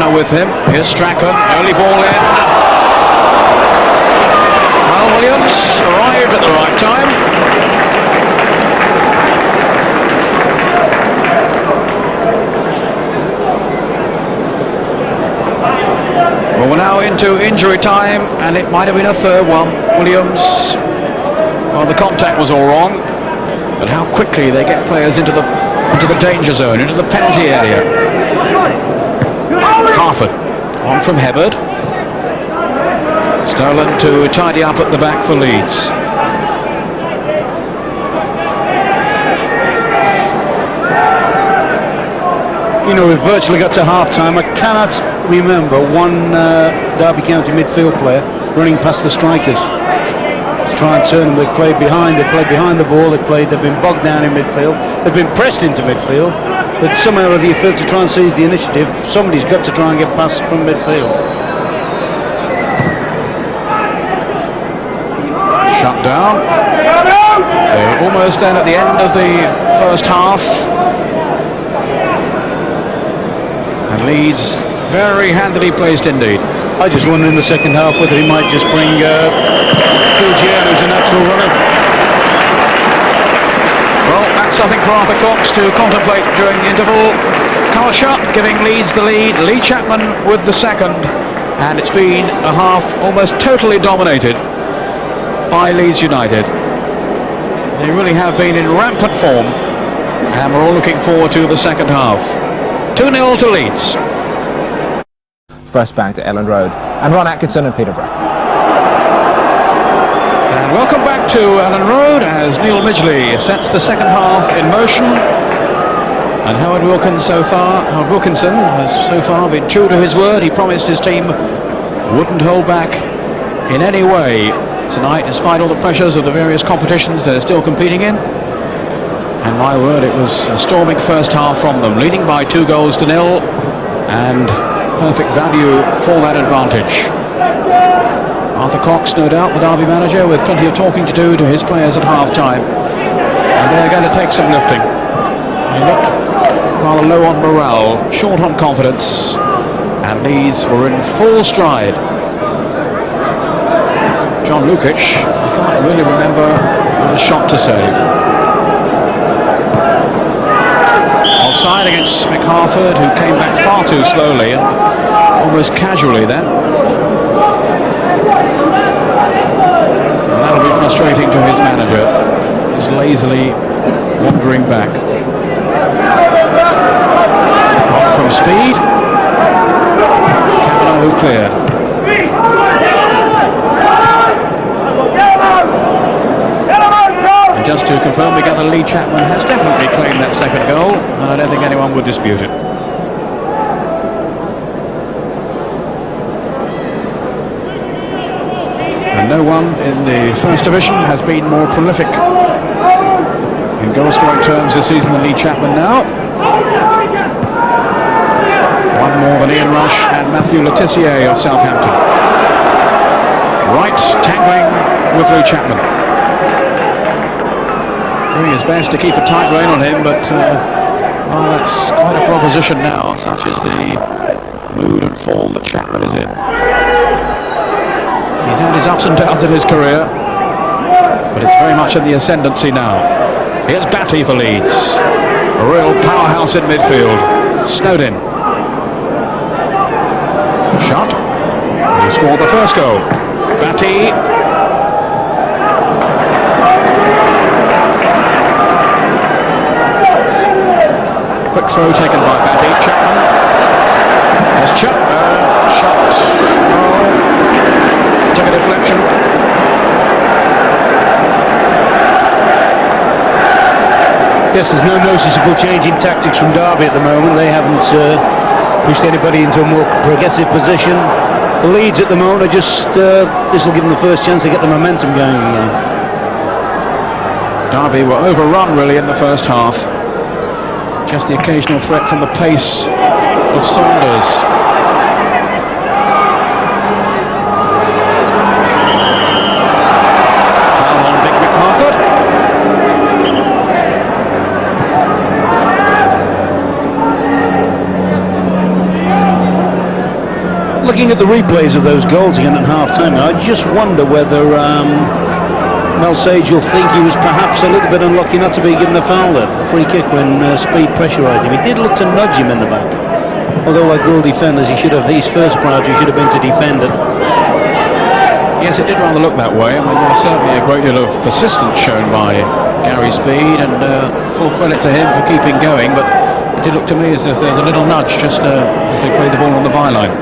With him, here's Strachan, early ball in. Well, Williams arrived at the right time. Well, we're now into injury time, and it might have been a third one. Williams, well, the contact was all wrong, but how quickly they get players into the danger zone, into the penalty area. Harford, on from Hebbert. Stolen to tidy up at the back for Leeds. You know, we've virtually got to half-time. I cannot remember one Derby County midfield player running past the strikers to try and turn them. They've played behind the ball, they've been bogged down in midfield, they've been pressed into midfield. But somehow or other you failed to try and seize the initiative. Somebody's got to try and get past from midfield. Shut down. So almost then at the end of the first half. And Leeds very handily placed indeed. I just wonder in the second half whether he might just bring Phil Giano as a natural runner. Well, that's something for Arthur Cox to contemplate during the interval. Carl Shutt giving Leeds the lead, Lee Chapman with the second, and it's been a half almost totally dominated by Leeds United. They really have been in rampant form, and we're all looking forward to the second half. 2-0 to Leeds. First back to Ellen Road, and Ron Atkinson and Peterborough. And welcome back to Ellen Road as Neil Midgley sets the second half in motion. And Howard Wilkinson has so far been true to his word. He promised his team wouldn't hold back in any way tonight, despite all the pressures of the various competitions they're still competing in. And my word, it was a storming first half from them, leading by 2-0 and perfect value for that advantage. Arthur Cox, no doubt, the Derby manager, with plenty of talking to do to his players at half-time. And they're going to take some lifting. They look rather low on morale, short on confidence, and Leeds were in full stride. John Lukic, I can't really remember a shot to save. Offside against McHarford, who came back far too slowly and almost casually then. And that'll be frustrating to his manager, who's lazily wandering back. From speed, Cavanaugh clear. And just to confirm, we gather Lee Chapman has definitely claimed that second goal, and I don't think anyone would dispute it. And no one in the First Division has been more prolific in goal-scoring terms this season than Lee Chapman now. One more than Ian Rush and Matthew Letitia of Southampton. Wright tangling with Lee Chapman. Doing his best to keep a tight rein on him, but well, that's quite a proposition now, such is the mood and form that Chapman is in. He's had his ups and downs in his career, but it's very much in the ascendancy now. Here's Batty for Leeds. A real powerhouse in midfield. Snowed in. Shot. He scored the first goal. Batty. Quick throw taken by Batty. Chapman. There's Chapman. Shot. Oh. Took a deflection. Yes, there's no noticeable change in tactics from Derby at the moment. They haven't pushed anybody into a more progressive position. Leeds at the moment are just, this will give them the first chance to get the momentum going again. Derby were overrun really in the first half. Just the occasional threat from the pace of Saunders. Foul on Vic McHarford. Looking at the replays of those goals again at half-time, I just wonder whether Mel Sage will think he was perhaps a little bit unlucky not to be given a foul there. Free kick when Speed pressurised him. He did look to nudge him in the back. Although like all defenders, his first priority should have been to defend it. Yes, it did rather look that way. I mean, there was certainly a great deal of persistence shown by Gary Speed, and full credit to him for keeping going, but it did look to me as if there was a little nudge just as they played the ball on the byline.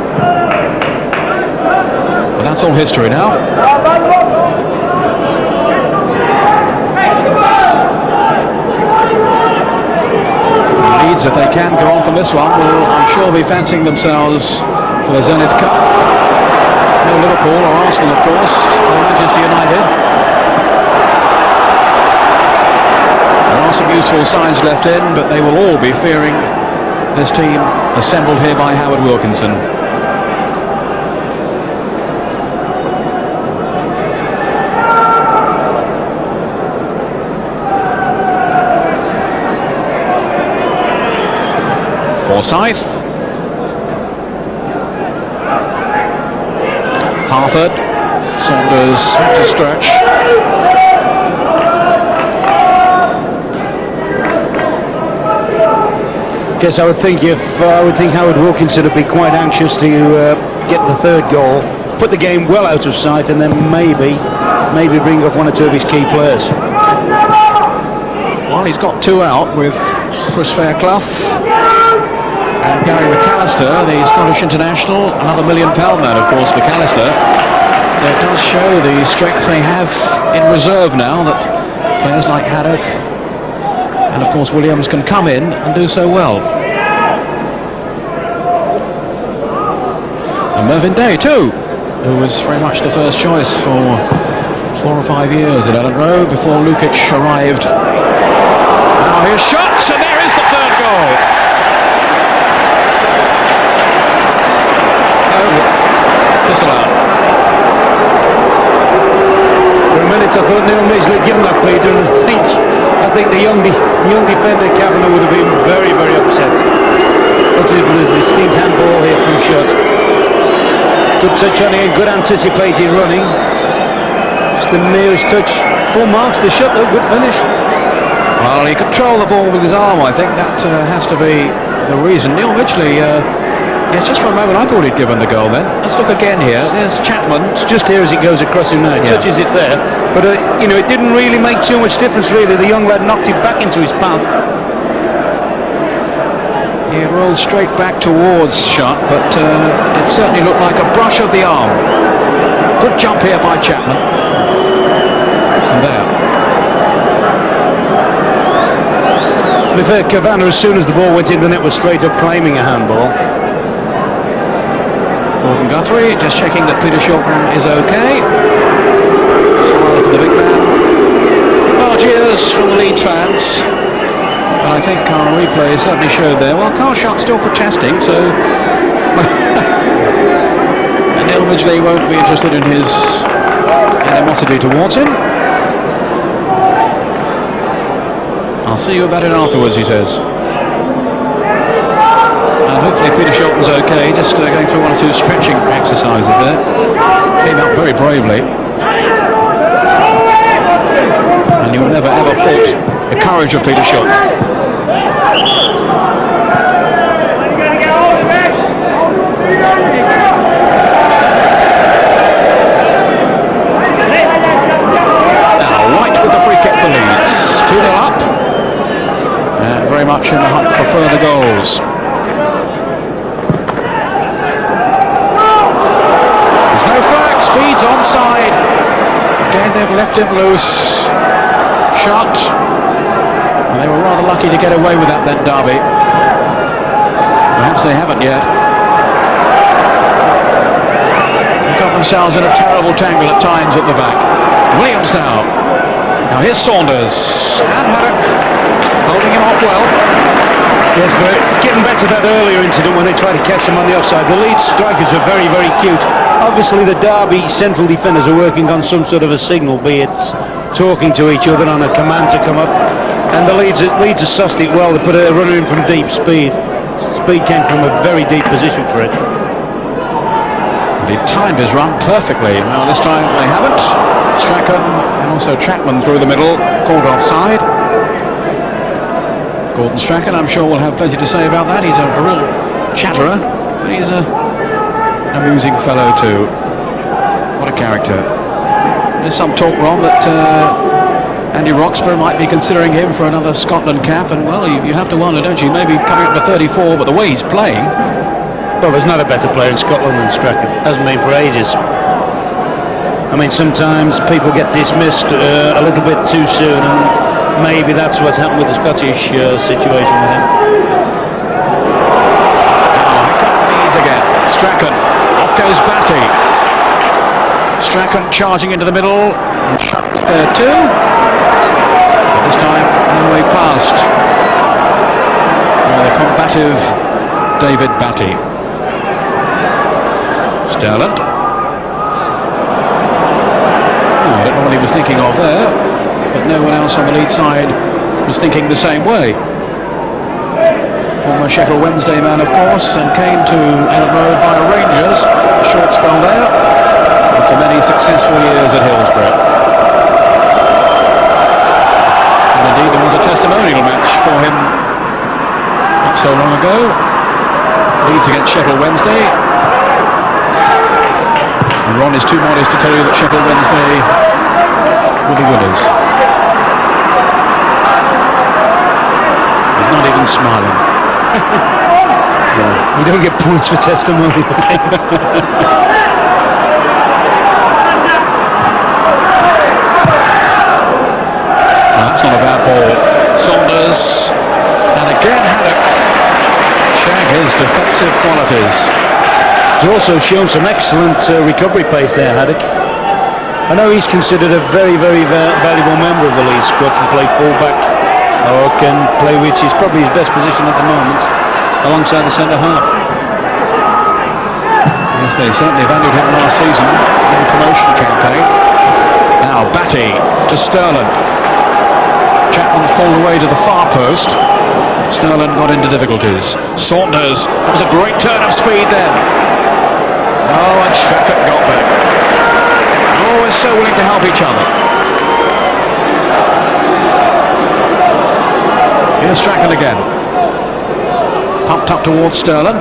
But that's all history now. Leeds, if they can go on from this one, will, I'm sure, be fancying themselves for the Zenith Cup. No Liverpool or Arsenal, of course, or Manchester United. There are some useful signs left in, but they will all be fearing this team assembled here by Howard Wilkinson. Forsyth. Harford. Saunders had to stretch. Yes, I would think Howard Wilkinson would be quite anxious to get the third goal, put the game well out of sight, and then maybe bring off one or two of his key players. Well, he's got two out with Chris Fairclough and Gary McAllister, the Scottish international, another £1 million man, of course, McAllister. So it does show the strength they have in reserve now, that players like Haddock and, of course, Williams can come in and do so well. And Mervyn Day, too, who was very much the first choice for 4 or 5 years at Ellen Road before Lukic arrived. Now Here's shots, and there is the third goal. Disallowed. For a minute I thought Neil Midgley had given that, Peter, and I think the young defender Kavanagh would have been very, very upset. But it was a distinct handball here from Shot. Good touch on it, good anticipated running. Just the merest touch. Full marks to Shot though, good finish. Well, he controlled the ball with his arm. I think that has to be the reason. Neil Midgley, yes, just for a moment I thought he'd given the goal then. Let's look again here. There's Chapman. It's just here as it goes across him now. Touches it there. But, you know, it didn't really make too much difference really. The young lad knocked it back into his path. He rolled straight back towards Shot, but it certainly looked like a brush of the arm. Good jump here by Chapman. And there. To be fair, Kavanagh, as soon as the ball went in the net, was straight up claiming a handball. Gordon Guthrie just checking that Peter Shorten is okay. Smile for the big man. Well, cheers from the Leeds fans. But I think our replay certainly showed there. Well, Carl Shot still protesting, so and Neil Midgley won't be interested in his animosity towards him. I'll see you about it afterwards, he says. And hopefully Peter Shorten's okay, just going through one or two stretching exercises there. Came out very bravely. And you will never ever fault the courage of Peter Shorten. Now White with the free kick for Leeds. 2-0 up. And very much in the hunt for further goals. There's no flag, Speed's onside. Again, they've left him loose. Shot. And they were rather lucky to get away with that then, Derby. Perhaps they haven't yet. They've got themselves in a terrible tangle at times at the back. Williams now. Now here's Saunders. And Haddock holding him off well. Yes, but getting back to that earlier incident when they tried to catch him on the offside, the Leeds strikers are very, very cute. Obviously the Derby central defenders are working on some sort of a signal, be it talking to each other on a command to come up, and the Leeds have sussed it well. They put a runner in from deep. Speed came from a very deep position for it. He timed his run perfectly. Now this time they haven't. Strachan and also Chapman through the middle, called offside. Gordon Strachan, I'm sure, will have plenty to say about that. He's a real chatterer, but he's an amusing fellow too. What a character. There's some talk, Ron, that Andy Roxburgh might be considering him for another Scotland cap, and well, you have to wonder, don't you, maybe coming up to 34, but the way he's playing. Well, there's not a better player in Scotland than Strachan. Hasn't been for ages. I mean, sometimes people get dismissed a little bit too soon, and maybe that's what's happened with the Scottish situation with him. Leeds again. Strachan. Off goes Batty. Strachan charging into the middle. Shots there too. But this time, no way past. The combative David Batty. Sterland. I don't know what he was thinking of there, but no one else on the Leeds side was thinking the same way. Former Sheffield Wednesday man, of course, and came to Ellen Road via Rangers. A short spell there, after many successful years at Hillsborough. And indeed, there was a testimonial match for him not so long ago. Leeds against Sheffield Wednesday. And Ron is too modest to tell you that Sheffield Wednesday were the winners. He's not even smiling. You don't get points for testimony. That's not a bad ball. Saunders, and again Haddock. Showing his defensive qualities. He's also shown some excellent recovery pace there, Haddock. I know he's considered a very, very valuable member of the Leeds squad, can play full-back. can play which is probably his best position at the moment, alongside the centre half. Yes, they certainly valued him last season in the promotion campaign. Now Batty to Sterling. Chapman's pulled away to the far post. Sterling got into difficulties. Saunders, that was a great turn of speed then. Oh, and Strachan got back. Always so willing to help each other. Here's Strachan again. Pumped up towards Sterling.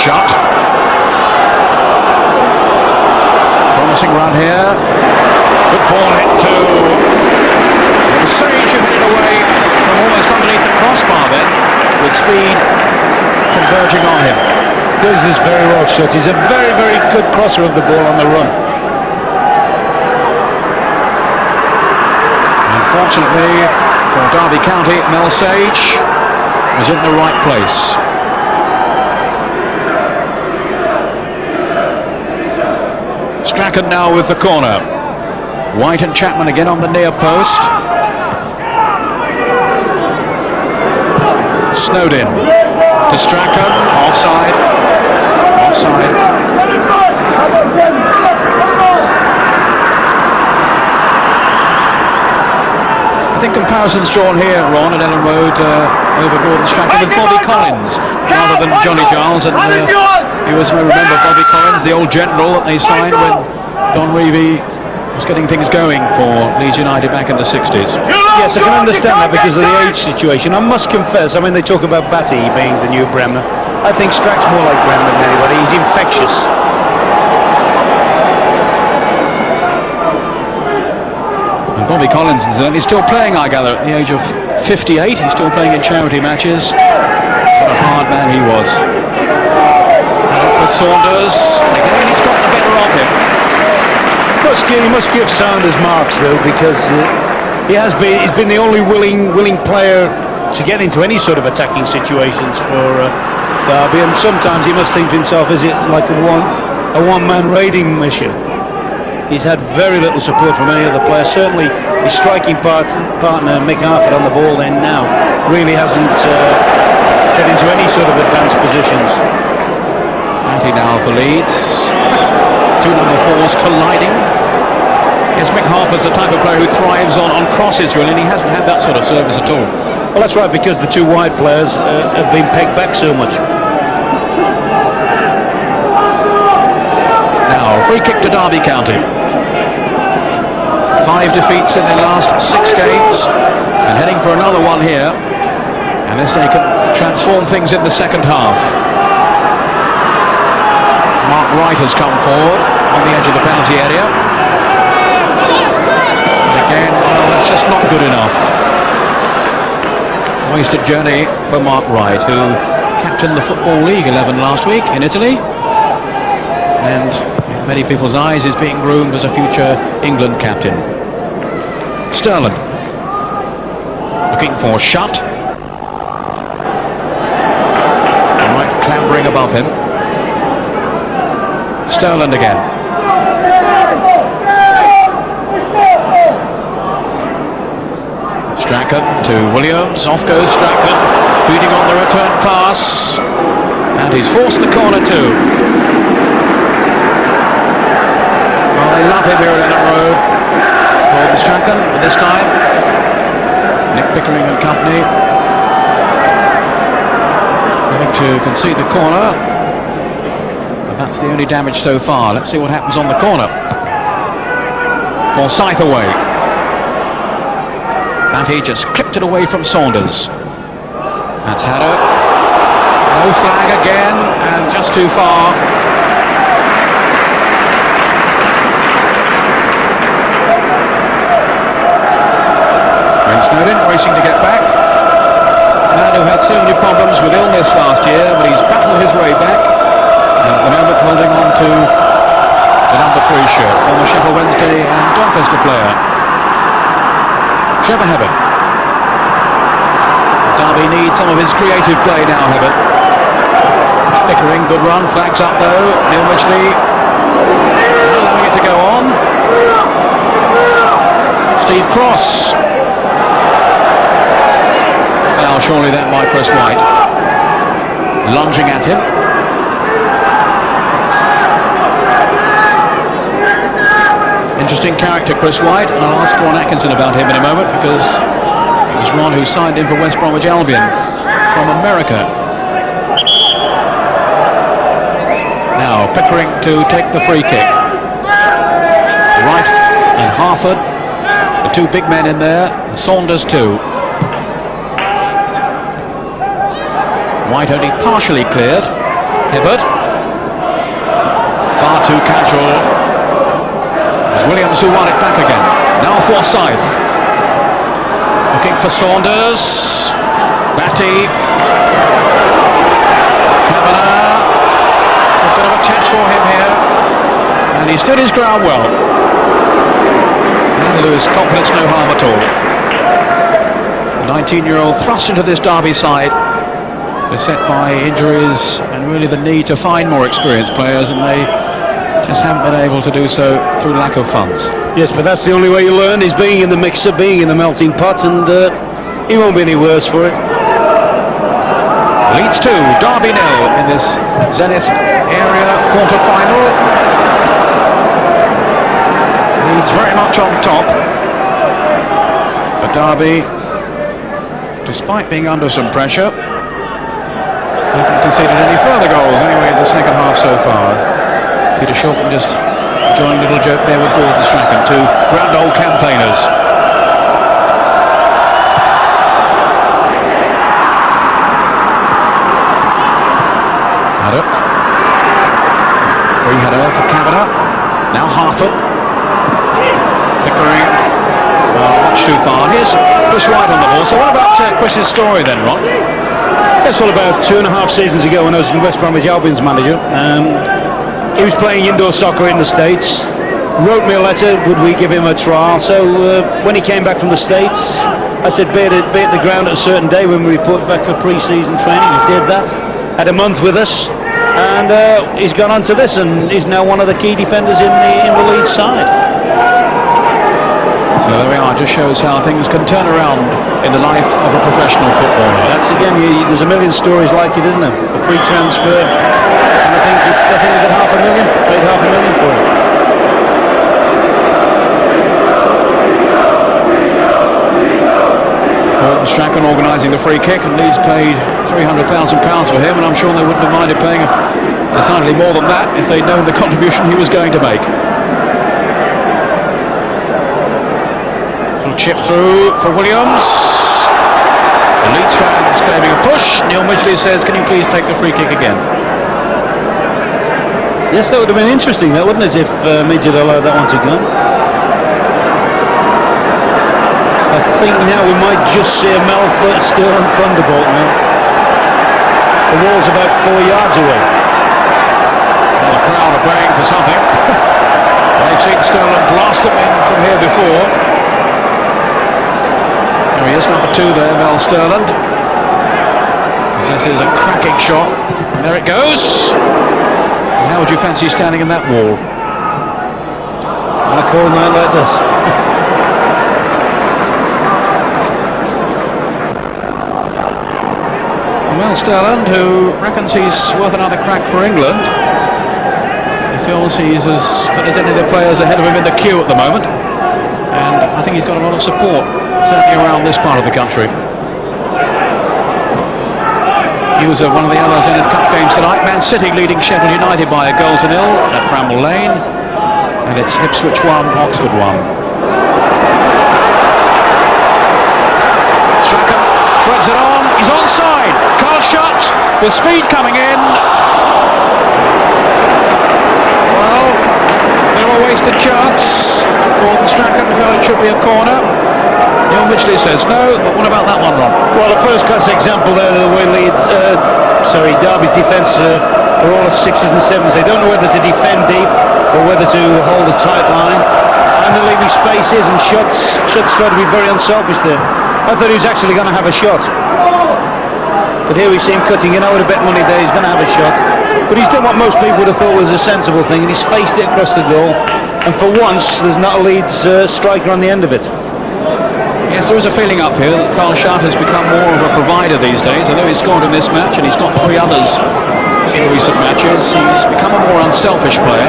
Shot. Promising run here. Good ball hit too. Sage hit it away from almost underneath the crossbar then, with speed converging on him. Does this very well shot. He's a very, very good crosser of the ball on the run. Unfortunately for Derby County, Mel Sage was in the right place. Strachan now with the corner. White and Chapman again on the near post. Snowden to Strachan, offside. I think comparisons drawn here, Ron, at Ellen Road over Gordon Strachan with Bobby Collins rather than Johnny Giles. And you as may remember Bobby Collins, the old general that they signed when Don Revie was getting things going for Leeds United back in the 60s. Yes, I can understand that because of the age situation. I must confess, I mean, they talk about Batty being the new Bremner. I think Strack's more like Bremner than anybody. He's infectious. And Bobby Collins is still playing, I gather, at the age of 58. He's still playing in charity matches. What a hard man he was. And up with Saunders. Again, he's got the better of him. You must give Saunders marks though, because he's been the only willing player to get into any sort of attacking situations for Derby, and sometimes he must think to himself, is it like a one-man raiding mission? He's had very little support from any other player. Certainly his striking partner Mick Harford on the ball then now really hasn't get into any sort of advanced positions. Anti now for Leeds. Two number 4s colliding. Yes, Mick Harford's the type of player who thrives on crosses, really, and he hasn't had that sort of service at all. Well, that's right, because the two wide players have been pegged back so much. Now, free kick to Derby County. 5 defeats in their last 6 games, and heading for another one here, unless they can transform things in the second half. Mark Wright has come forward on the edge of the penalty area. And again, well, that's just not good enough. Wasted journey for Mark Wright, who captained the Football League 11 last week in Italy, and in many people's eyes is being groomed as a future England captain. Sterling looking for shot. Wright clambering above him. Sterling again. Strachan to Williams, off goes Strachan, feeding on the return pass, and he's forced the corner too. Well, they love him here at Ellen Road. Gordon Strachan, but this time Nick Pickering and company having to concede the corner. That's the only damage so far. Let's see what happens on the corner. Forsyth away. And he just clipped it away from Saunders. That's Haddock. No flag again, and just too far. And Snowden racing to get back. A man who had so many problems with illness last year, but he's battled his way back. And at the moment holding on to the number 3 shirt, former Sheffield Wednesday and Doncaster player Trevor Hebbert. Derby needs some of his creative play now, Hebbert. It's Pickering, good run, flags up though. Neil Midgley allowing it to go on. Steve Cross. surely then by Chris White. Lunging at him. Interesting character, Chris White. I'll ask Ron Atkinson about him in a moment, because it was Ron who signed him for West Bromwich Albion from America. Now Pickering to take the free kick. Wright and Harford, the two big men in there, and Saunders too. White only partially cleared. Hibbert, far too casual. It was Williams who won it back again. Now Forsyth, looking for Saunders. Batty, Kavanagh, a bit of a test for him here, and he stood his ground well. And Lewis confidence, no harm at all. 19-year-old thrust into this Derby side, beset by injuries and really the need to find more experienced players, and they just haven't been able to do so through lack of funds. Yes, but that's the only way you learn, is being in the mixer, being in the melting pot, and he won't be any worse for it. Leeds 2, Derby 0 in this Zenith area quarter-final. Leeds very much on top, but Derby, despite being under some pressure, haven't conceded any further goals anyway in the second half so far. Peter Shorten just enjoying a little joke there with Gordon Strachan, two grand old campaigners. Haddock, free header for Kavanagh. Now Harford, Pickering, much too far. Here's Chris White on the ball. So what about Chris's story then, Ron? That's all about 2.5 seasons ago when I was in West Bromwich Albion's manager. He was playing indoor soccer in the States, wrote me a letter, would we give him a trial? So when he came back from the States, I said be at the ground at a certain day when we report back for pre-season training. He did that, had a month with us, and he's gone on to this, and he's now one of the key defenders in the Leeds side. So there we are, just shows how things can turn around in the life of a professional footballer. That's again, there's a million stories like it, isn't there? A free transfer, and I think we got paid $500,000 for it. Gordon Strachan organising the free kick, and Leeds paid £300,000 for him, and I'm sure they wouldn't have minded paying decidedly more than that if they'd known the contribution he was going to make. Chip through for Williams. The Leeds fans claiming a push. Neil Midgley says, can you please take the free kick again? Yes, that would have been interesting, that wouldn't it, if Midgley allowed that one to go. I think now we might just see a Melford Sterling thunderbolt now. The wall's about 4 yards away. Well, the crowd are praying for something. They've seen Sterling blast them in from here before. There he is, number 2 there, Mel Sterland. This is a cracking shot. And there it goes. And how would you fancy standing in that wall? On a cold night like this. Mel Sterland, who reckons he's worth another crack for England. He feels he's as good as any of the players ahead of him in the queue at the moment. And I think he's got a lot of support, certainly around this part of the country. He was at one of the other Zenith Cup games tonight. Man City leading Sheffield United by 1-0 at Bramall Lane, and it's Ipswich 1, Oxford 1. Strachan threads it on. He's onside. Carl shot with speed coming in. Well, bit of a wasted chance. Gordon Strachan felt it should be a corner. Neil Midgley says no, but what about that one, Ron? Well, a first-class example there, the way Derby's defence are all at 6s and 7s. They don't know whether to defend deep or whether to hold a tight line. And they're leaving spaces, and shots try to be very unselfish there. I thought he was actually going to have a shot. But here we see him cutting in. I would have bet money there he's going to have a shot. But he's done what most people would have thought was a sensible thing, and he's faced it across the goal. And for once, there's not a Leeds striker on the end of it. Yes, there is a feeling up here that Carl Schacht has become more of a provider these days. Although he's scored in this match and he's got 3 others in recent matches, he's become a more unselfish player.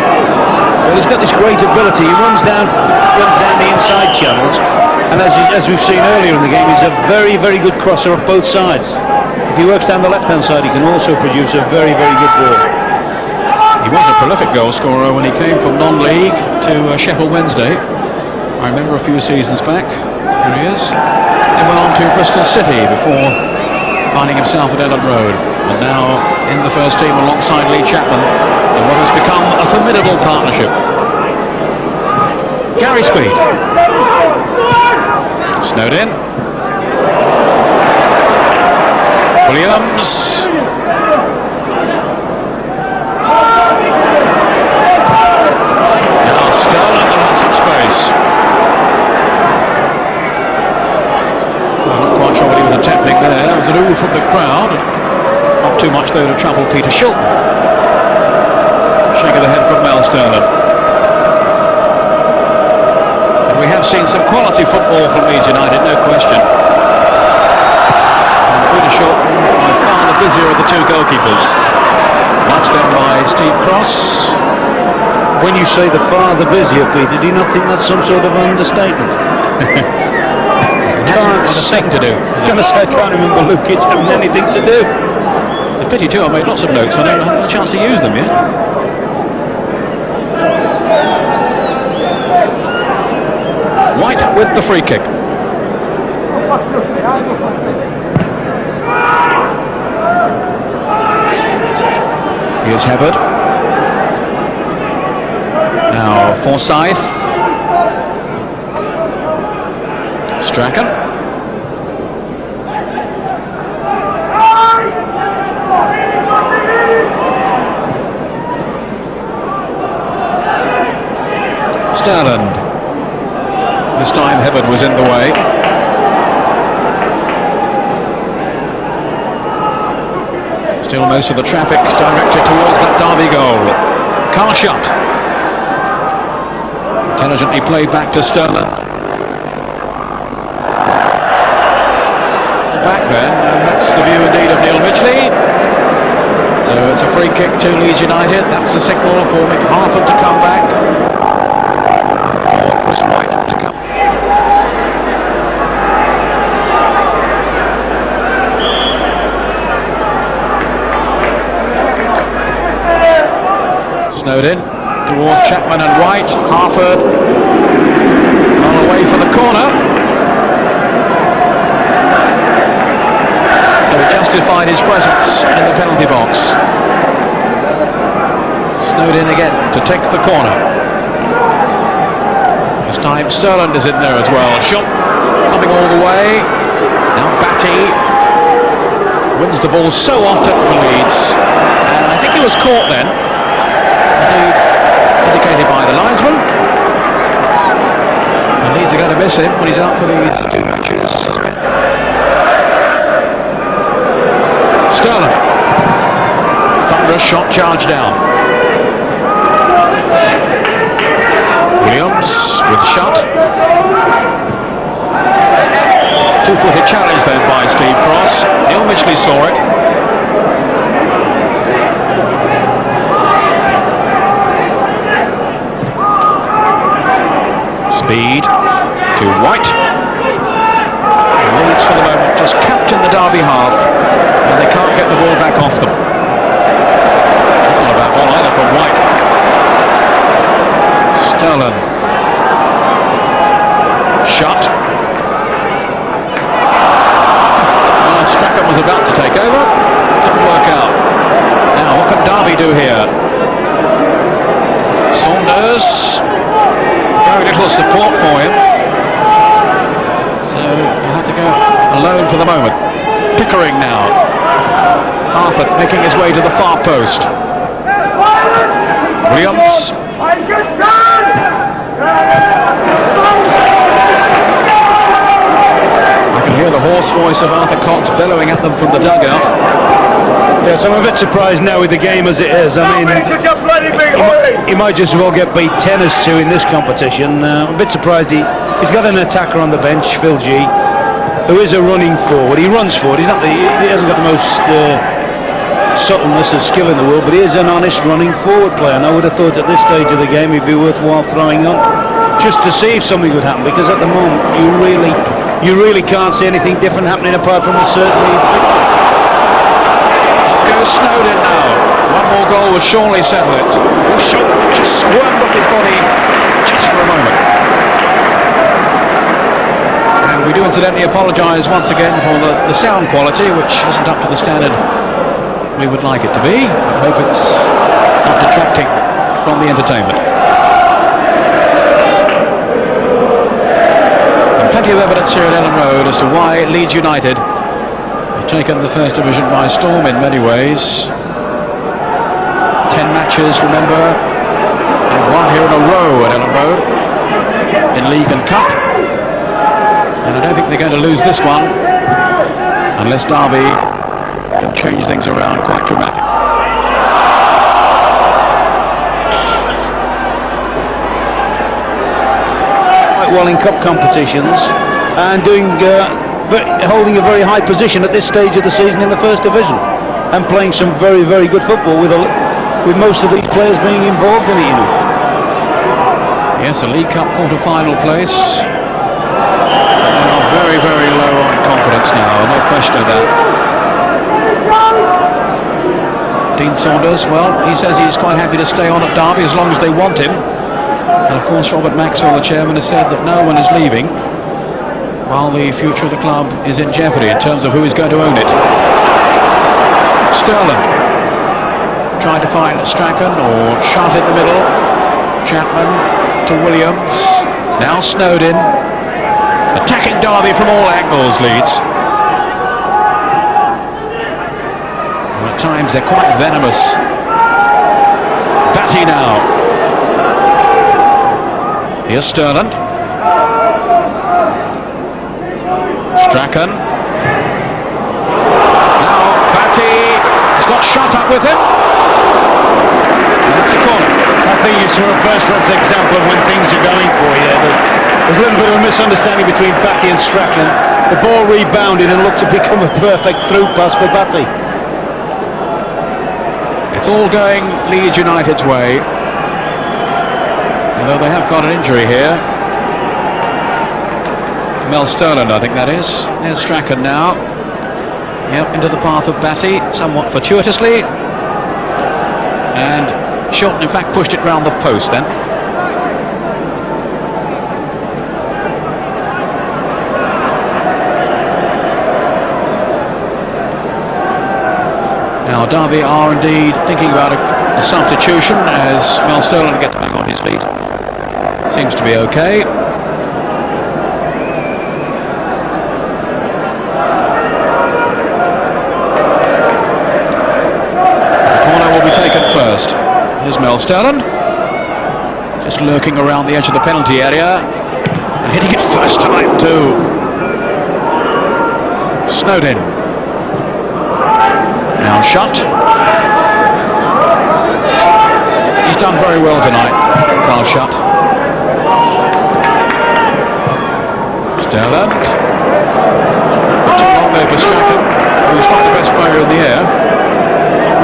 Well, he's got this great ability. He runs down the inside channels, and as we've seen earlier in the game, he's a very, very good crosser off both sides. If he works down the left-hand side, he can also produce a very, very good ball. He was a prolific goal scorer when he came from non-league to Sheffield Wednesday. I remember a few seasons back. Here he is. He went on to Bristol City before finding himself at Ellen Road, and now in the first team alongside Lee Chapman in what has become a formidable partnership. Gary Speed. Snowed in. Williams. Now Sterling has some space. I'm not quite sure what he was attempting there. There was an ooh from the crowd. Not too much though to trouble Peter Shilton. Shake of the head from Mel Sterling. And we have seen some quality football from Leeds United, no question. And Peter Shilton, by far the busier of the 2 goalkeepers. Matched them by Steve Cross. When you say the far the busier, Peter, do you not think that's some sort of understatement? Nothing to do. I can't remember Lukic having anything to do. It's a pity too, I made lots of notes, I haven't had a chance to use them yet. White with the free kick. Here's Hebbard. Now Forsyth. Strachan. Sterland. This time Hebbard was in the way. Still most of the traffic directed towards that Derby goal. Carl Schacht. Intelligently played back to Sterling. Back then, and that's the view indeed of Neil Midgley. So it's a free kick to Leeds United. That's the signal for McHarford to come back. Or Chris White to come. Snowed in towards Chapman and White. Harford on away for the corner. So he justified his presence in the penalty box. Snowed in again to take the corner. This time Sterland is in there as well. Shot coming all the way. Now Batty wins the ball so often for Leeds. And I think he was caught then. Indicated by the linesman. And Leeds are going to miss him when he's out for these 2 matches. Sterling. Thunderous shot charged down. Williams with the shot. 2-footed challenge then by Steve Cross. Neil Midgley saw it. Speed to White. The Leeds for the moment just captain the Derby half, and they can't get the ball back off them. That's not a bad ball either from White. Sterling. Shot. Strachan was about to take over. Didn't work out. Now what can Derby do here? Saunders. Very little support for him, so he'll have to go alone for the moment. Pickering now. Harford making his way to the far post. Williams. I can hear the hoarse voice of Arthur Cox bellowing at them from the dugout. Yes, I'm a bit surprised now with the game as it is. I mean, he might just as well get beat 10-2 in this competition. I'm a bit surprised he's got an attacker on the bench, Phil G, who is a running forward. He runs forward. He hasn't got the most subtleness and skill in the world, but he is an honest running forward player. And I would have thought at this stage of the game he'd be worthwhile throwing on, just to see if something would happen. Because at the moment you really can't see anything different happening apart from a certainly victory. Goes Snowden now. One more goal would surely settle it. Just squirmed off his body just for a moment. And we do incidentally apologise once again for the sound quality, which isn't up to the standard we would like it to be. I hope it's not detracting from the entertainment. And plenty of evidence here at Ellen Road as to why Leeds United have taken the First Division by storm in many ways. 10 matches, remember, and one here in a row at Ellen Road in League and Cup. And I don't think they're going to lose this one unless Derby can change things around quite dramatically. Quite well in cup competitions and holding a very high position at this stage of the season in the First Division and playing some very, very good football with most of these players being involved in it, you know. Yes, a League Cup quarter-final place. They are very, very low on confidence now, no question of that. Dean Saunders, well, he says he's quite happy to stay on at Derby as long as they want him. And of course Robert Maxwell, the chairman, has said that no one is leaving while the future of the club is in jeopardy in terms of who is going to own it. Sterling tried to find Strachan, or shot in the middle. Chapman to Williams. Now Snowden. Attacking Derby from all angles, Leeds. At times they're quite venomous. Batty now. Here's Sterland. Strachan. Now Batty has got shot up with him. And that's a corner. I think you saw a first-class example of when things are going for you. There's a little bit of a misunderstanding between Batty and Strachan. The ball rebounded and looked to become a perfect through pass for Batty. It's all going Leeds United's way, although they have got an injury here. Mel Sterland, I think that is. There's Strachan now. Yep, into the path of Batty, somewhat fortuitously. And Shilton, in fact, pushed it round the post then. Now Derby are indeed thinking about a substitution as Mel Sterland gets back on his feet. Seems to be okay. The corner will be taken first. Here's Mel Sterland, just lurking around the edge of the penalty area and hitting it first time too. Snowden. Now shot. He's done very well tonight, Carl Shutt. Sterland. Not too long there for Strachan, who was quite the best player in the air.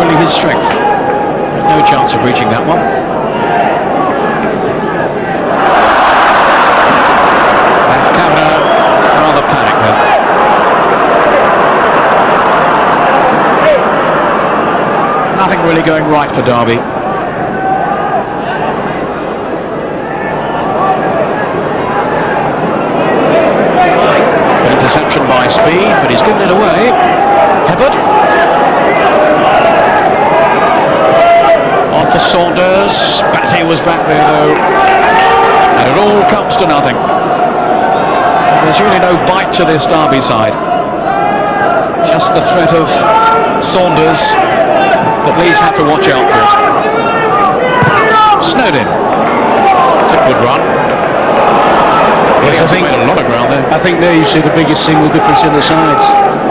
Really his strength. No chance of reaching that one. And Kavanagh rather panicked there. Nothing really going right for Derby. An interception by Speed, but he's given it away. Hebbard. On for Saunders. Batty was back there though. And it all comes to nothing. There's really no bite to this Derby side. Just the threat of Saunders that Leeds have to watch out for. Snowden. It's a good run. Yes, I think made a lot of ground there. I think there you see the biggest single difference in the sides.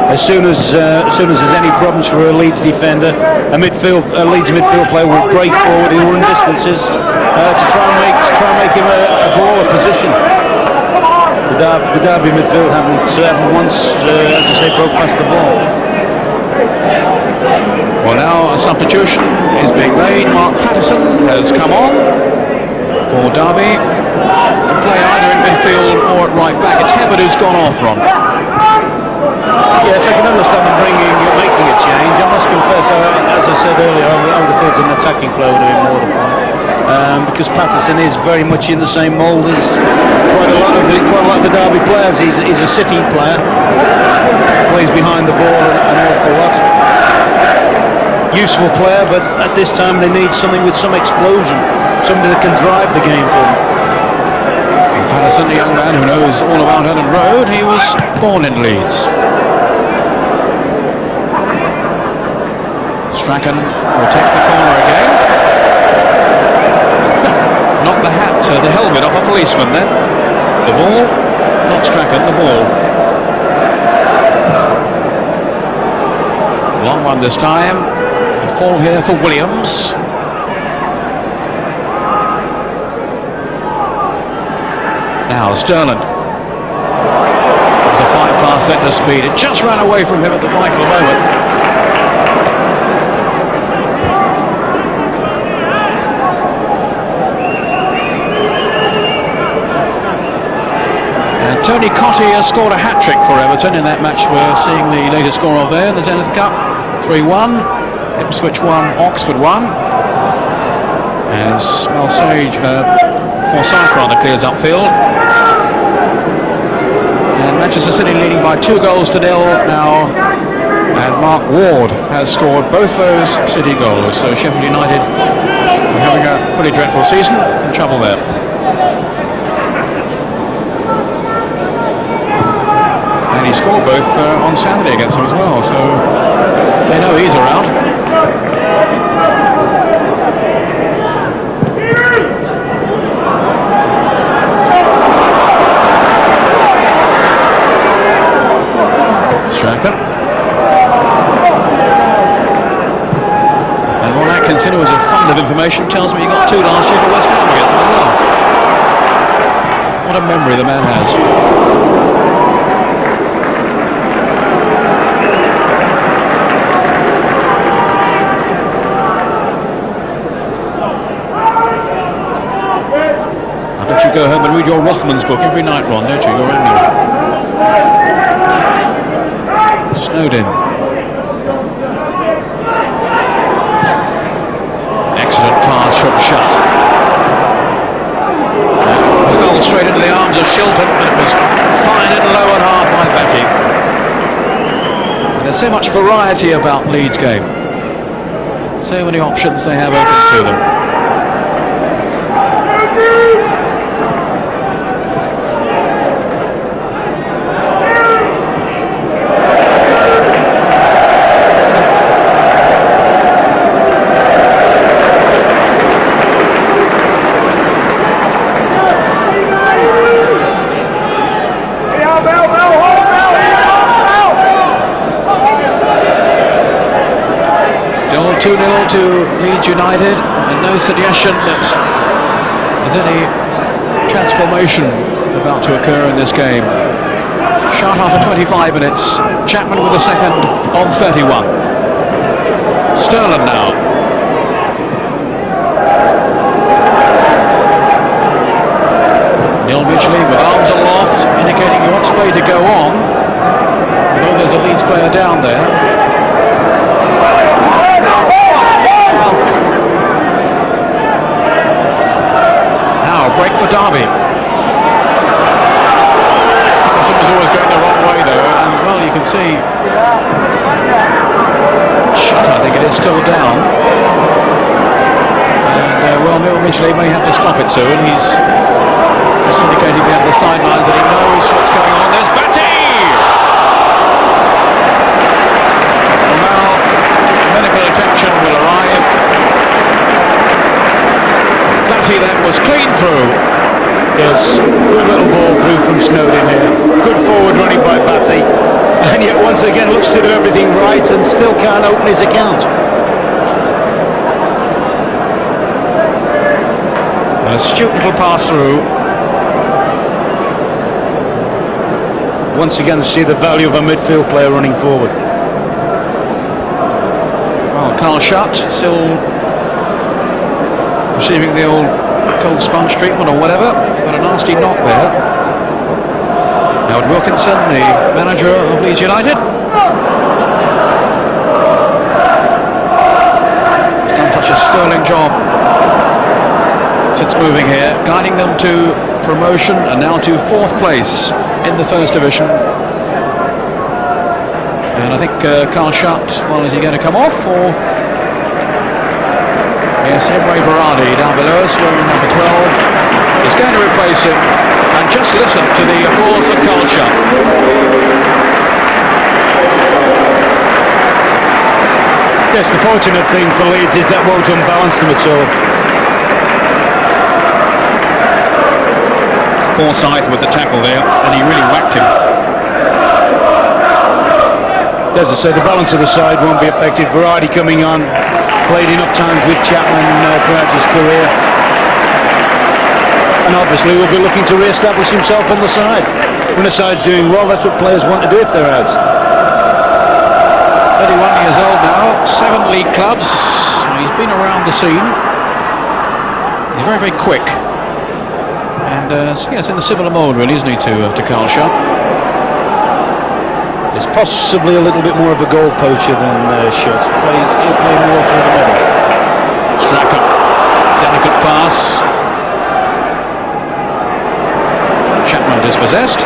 As soon as there's any problems for a Leeds defender, a Leeds midfield player will break forward, he'll run distances to try and make him a goal, a position. The Derby midfield haven't once, as I say, broke past the ball. Well, now a substitution is being made. Mark Patterson has come on for Derby to play either in midfield or at right back. It's Hebbert who's gone off, Ron. Yes, I can understand them making a change. I must confess, as I said earlier, I would have thought an attacking player would have been more the point. Because Patterson is very much in the same mould as quite a lot of the Derby players. He's a City player, plays behind the ball an awful lot. Useful player, but at this time they need something with some explosion, somebody that can drive the game for them. Patterson, the young man who knows all about Ellen Road, he was born in Leeds. Strachan will take the corner again. Knock the helmet off a policeman then. The ball, not Strachan, the ball. Long one this time. A fall here for Williams. Now Sterland. It was a fine pass then to speed. It just ran away from him at the vital moment. Tony Cottee has scored a hat-trick for Everton in that match we're seeing the latest score of there in the Zenith Cup. 3-1, Ipswich 1, Oxford 1. As Forsyth clears upfield. And Manchester City leading by 2 goals to 0 now. And Mark Ward has scored both those City goals. So Sheffield United are having a pretty dreadful season. In trouble there. And he scored both on Saturday against them as well, so they know he's around. Strachan. And Ron Atkinson, who is a fund of information, tells me he got 2 last year for West Ham against them as well. What a memory the man has. You go home and read your Rothman's book every night, Ron, don't you? Your annual. Snowed in. Excellent pass from Shutt. Fell straight into the arms of Shilton, and it was fine and low and hard by Betty. And there's so much variety about Leeds' game. So many options they have open to them. Still 2-0 to Leeds United, and no suggestion that there's any transformation about to occur in this game. Shot after 25 minutes, Chapman with a second on 31. Sterling now. Neil Midgley with arms aloft, indicating he wants play to go on, although there's a Leeds player down there. Now, break for Derby. This was always going the wrong way though, and well, you can see Shot, I think it is still down. And well, Neil Midgley may have to stop it soon. He's just indicating down the sidelines that he knows what's going on. There's Batty! And now medical attention will arrive. Batty then was clean through. Yes, good little ball through from Snowden here. Good forward running by Batty, and yet once again looks to do everything right and still can't open his account. An astute little pass through. Once again to see the value of a midfield player running forward. Well, Carl Shutt still receiving the old cold sponge treatment or whatever, but a nasty knock there. Howard Wilkinson, the manager of Leeds United, has done such a sterling job since moving here, guiding them to promotion and now to 4th place in the First Division. And I think Carl Shutt, well, is he going to come off or? Yes, Emre Berardi down below us, wearing number 12, is going to replace him. And just listen to the applause for Carl Shutt. Yes, the fortunate thing for Leeds is that won't unbalance them at all. Forsyth with the tackle there, and he really whacked him. As I say, the balance of the side won't be affected. Berardi coming on, played enough times with Chapman throughout his career, and obviously will be looking to re-establish himself on the side. When the side's doing well, that's what players want to do if they're out. 31 years old now, 7 league clubs. He's been around the scene. He's very, very quick. And yes, in the similar mould, really, isn't he, to Carl Shutt? He's possibly a little bit more of a goal poacher than Shutt. He'll play more through the middle. Strachan, delicate pass. Chapman dispossessed.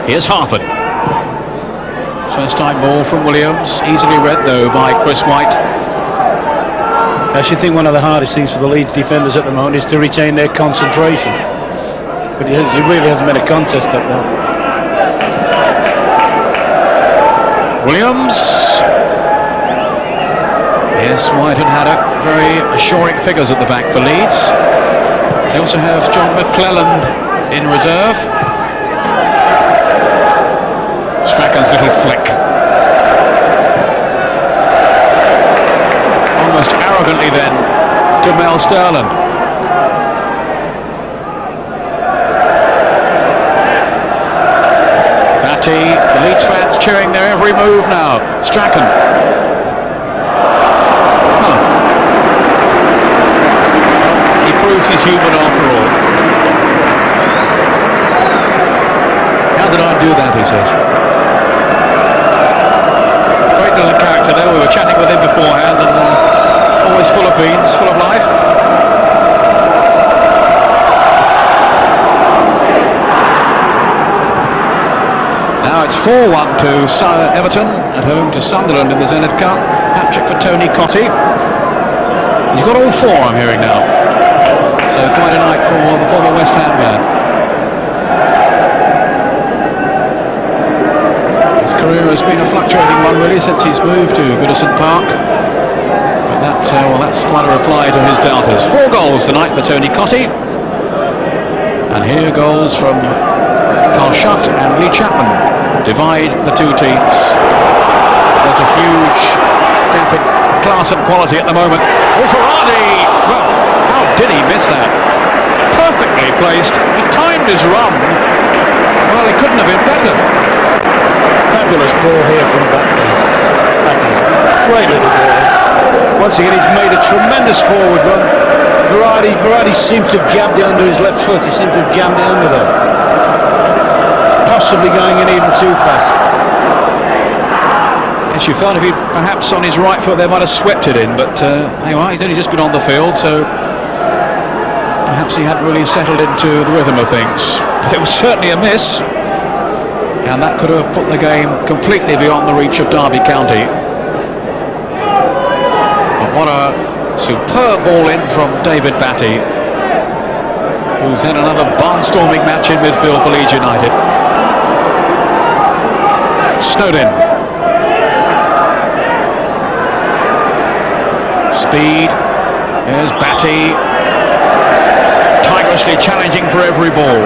Here's Harford. First time ball from Williams, easily read though by Chris White. I should think one of the hardest things for the Leeds defenders at the moment is to retain their concentration. But it really hasn't been a contest up there. Williams. Yes, White had a very assuring figures at the back for Leeds. They also have John McClelland in reserve. Strachan's little flick. Almost arrogantly then to Mel Sterland. Batty, the Leeds fans cheering their every move now. Strachan. He proves he's human after all. How did I do that, he says. Great little character there. We were chatting with him beforehand, and always full of beans, full of life. Now it's 4-1 to Everton at home to Sunderland in the Zenith Cup. Hat-trick for Tony Cottee. He's got all 4, I'm hearing now. So quite a night for the former West Ham man. His career has been a fluctuating one really since he's moved to Goodison Park. But that's quite a reply to his doubters. 4 goals tonight for Tony Cottee. And here goals from Carl Shutt and Lee Chapman divide the two teams. There's a huge gap in class and quality at the moment. Oh, Berardi! Well, how did he miss that? Perfectly placed. He timed his run. Well, it couldn't have been better. Fabulous ball here from Batty. Great little ball. Once again, he's made a tremendous forward run. Berardi seems to have jammed it under his left foot. He seems to have jammed it under there. Possibly going in even too fast. Yes, you felt if he perhaps on his right foot they might have swept it in, but anyway, he's only just been on the field, so perhaps he hadn't really settled into the rhythm of things. But it was certainly a miss, and that could have put the game completely beyond the reach of Derby County. But what a superb ball in from David Batty, who's had another barnstorming match in midfield for Leeds United. Snowden. Speed. There's Batty. Tiger virtually challenging for every ball.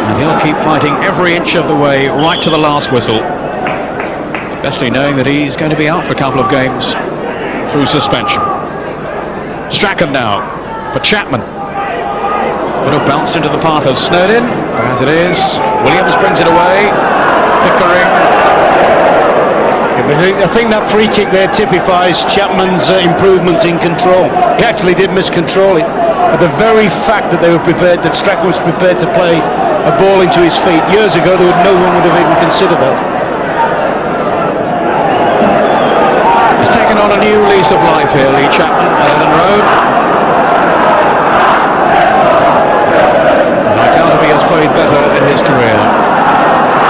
And he'll keep fighting every inch of the way right to the last whistle, especially knowing that he's going to be out for a couple of games through suspension. Strachan now for Chapman. Could have bounced into the path of Snowden, as it is. Williams brings it away. Pickering. I think that free kick there typifies Chapman's improvement in control. He actually did miscontrol it. But the very fact that that Strachan was prepared to play a ball into his feet years ago, no one would have even considered that. He's taken on a new lease of life here, Lee Chapman, at Ellen Road. And I doubt if he has played better in his career.